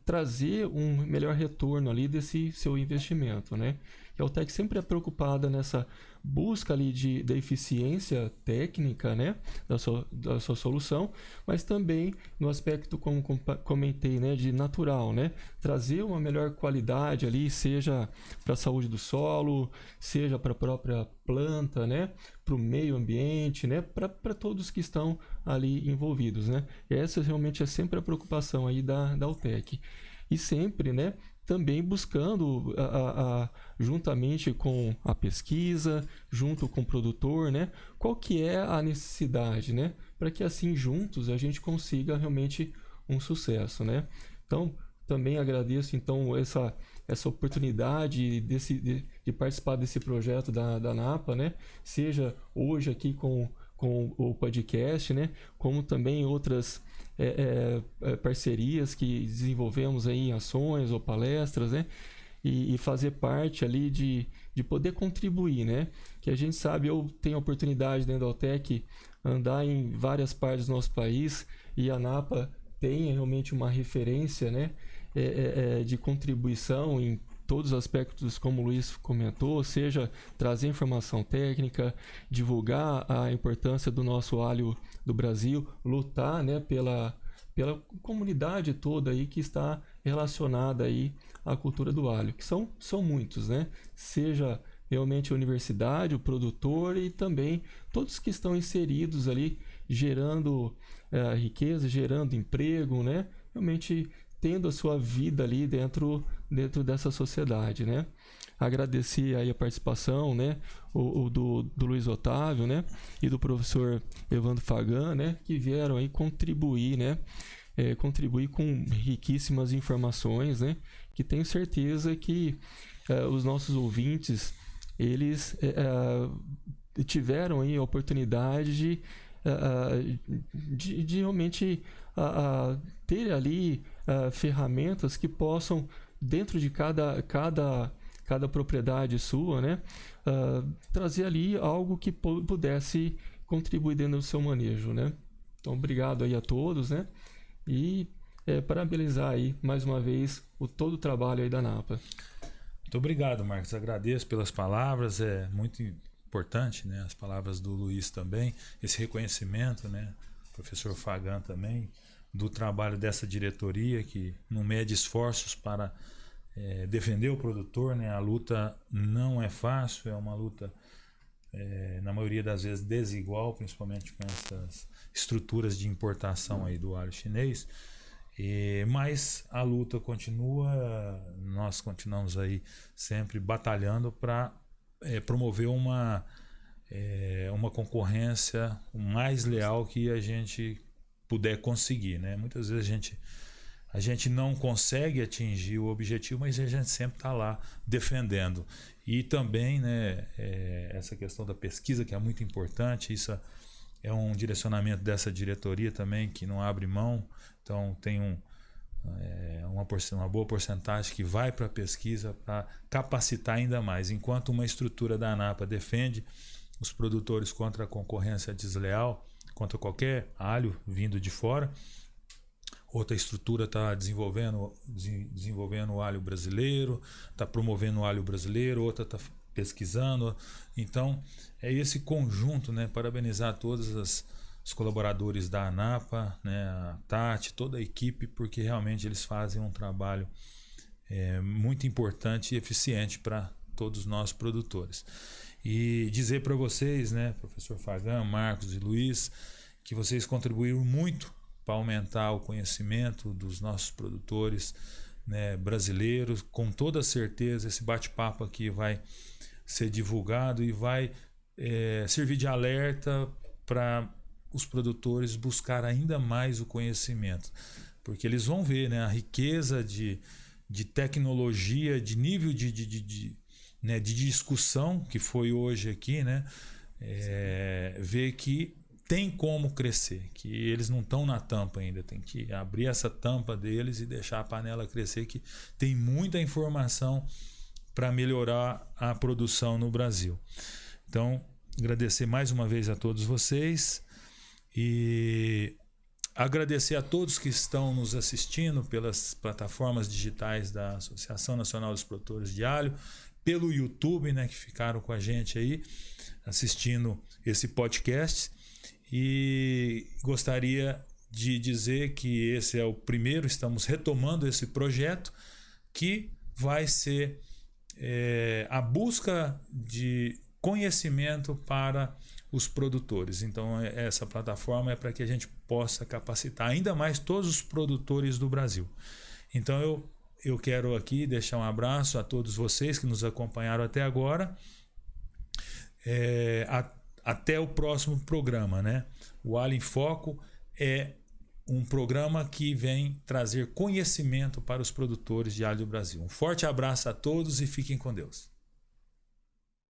trazer um melhor retorno ali desse seu investimento, né? E a Autec sempre é preocupada nessa busca ali da eficiência técnica, né, da sua solução, mas também no aspecto, como comentei, né, de natural, né, trazer uma melhor qualidade ali, seja para a saúde do solo, seja para a própria planta, né, para o meio ambiente, né, para todos que estão ali envolvidos, né. E essa realmente é sempre a preocupação aí da Autec. E sempre, né, também buscando juntamente com a pesquisa, junto com o produtor, né, qual que é a necessidade, né, para que assim juntos a gente consiga realmente um sucesso, né. Então também agradeço então essa oportunidade de participar desse projeto da ANAPA, né, seja hoje aqui com com o podcast, né? Como também outras parcerias que desenvolvemos aí em ações ou palestras, né? E fazer parte ali de poder contribuir, né? Que a gente sabe, eu tenho a oportunidade dentro da Autec andar em várias partes do nosso país, e a ANAPA tem realmente uma referência, né? De contribuição em todos os aspectos, como o Luiz comentou, seja trazer informação técnica, divulgar a importância do nosso alho do Brasil, lutar, né, pela comunidade toda aí que está relacionada aí à cultura do alho, que são muitos, né? Seja realmente a universidade, o produtor e também todos que estão inseridos ali, gerando riqueza, gerando emprego, né? Realmente tendo a sua vida ali dentro dessa sociedade, né? Agradecer aí a participação, né? Do Luiz Otávio, né? E do professor Evandro Fagan, né? Que vieram aí contribuir, né? Contribuir com riquíssimas informações, né? Que tenho certeza que os nossos ouvintes, eles tiveram aí a oportunidade de realmente ter ali ferramentas que possam, dentro de cada propriedade sua, né, trazer ali algo que pudesse contribuir dentro do seu manejo, né? Então, obrigado aí a todos, né? E parabenizar aí mais uma vez todo o trabalho aí da ANAPA. Muito obrigado, Marcos. Agradeço pelas palavras, é muito importante, né? As palavras do Luiz também, esse reconhecimento, né? Professor Fagan também, do trabalho dessa diretoria que não mede esforços para defender o produtor, né? A luta não é fácil, é uma luta na maioria das vezes desigual, principalmente com essas estruturas de importação aí do alho chinês. Mas a luta continua, nós continuamos aí sempre batalhando para promover uma concorrência mais leal que a gente puder conseguir, né? Muitas vezes a gente não consegue atingir o objetivo, mas a gente sempre está lá defendendo. E também, né, essa questão da pesquisa, que é muito importante, isso é um direcionamento dessa diretoria também, que não abre mão. Então tem uma boa porcentagem que vai para a pesquisa para capacitar ainda mais. Enquanto uma estrutura da ANAPA defende os produtores contra a concorrência desleal, contra qualquer alho vindo de fora, outra estrutura está desenvolvendo o alho brasileiro, está promovendo o alho brasileiro, outra está pesquisando. Então é esse conjunto, né? Parabenizar todos os colaboradores da ANAPA, né? A Tati, toda a equipe, porque realmente eles fazem um trabalho muito importante e eficiente para todos nós produtores. E dizer para vocês, né, professor Fagan, Marcos e Luiz, que vocês contribuíram muito para aumentar o conhecimento dos nossos produtores, né, brasileiros. Com toda certeza esse bate-papo aqui vai ser divulgado e vai servir de alerta para os produtores buscar ainda mais o conhecimento, porque eles vão ver, né, a riqueza de tecnologia, de nível de discussão que foi hoje aqui, né? Ver que tem como crescer, que eles não estão na tampa ainda, tem que abrir essa tampa deles e deixar a panela crescer, que tem muita informação para melhorar a produção no Brasil. Então, agradecer mais uma vez a todos vocês e agradecer a todos que estão nos assistindo pelas plataformas digitais da Associação Nacional dos Produtores de Alho, pelo YouTube, né, que ficaram com a gente aí assistindo esse podcast. E gostaria de dizer que esse é o primeiro, estamos retomando esse projeto que vai ser a busca de conhecimento para os produtores. Então essa plataforma é para que a gente possa capacitar ainda mais todos os produtores do Brasil. Então eu quero aqui deixar um abraço a todos vocês que nos acompanharam até agora. Até o próximo programa, né? O Alho em Foco é um programa que vem trazer conhecimento para os produtores de alho do Brasil. Um forte abraço a todos e fiquem com Deus.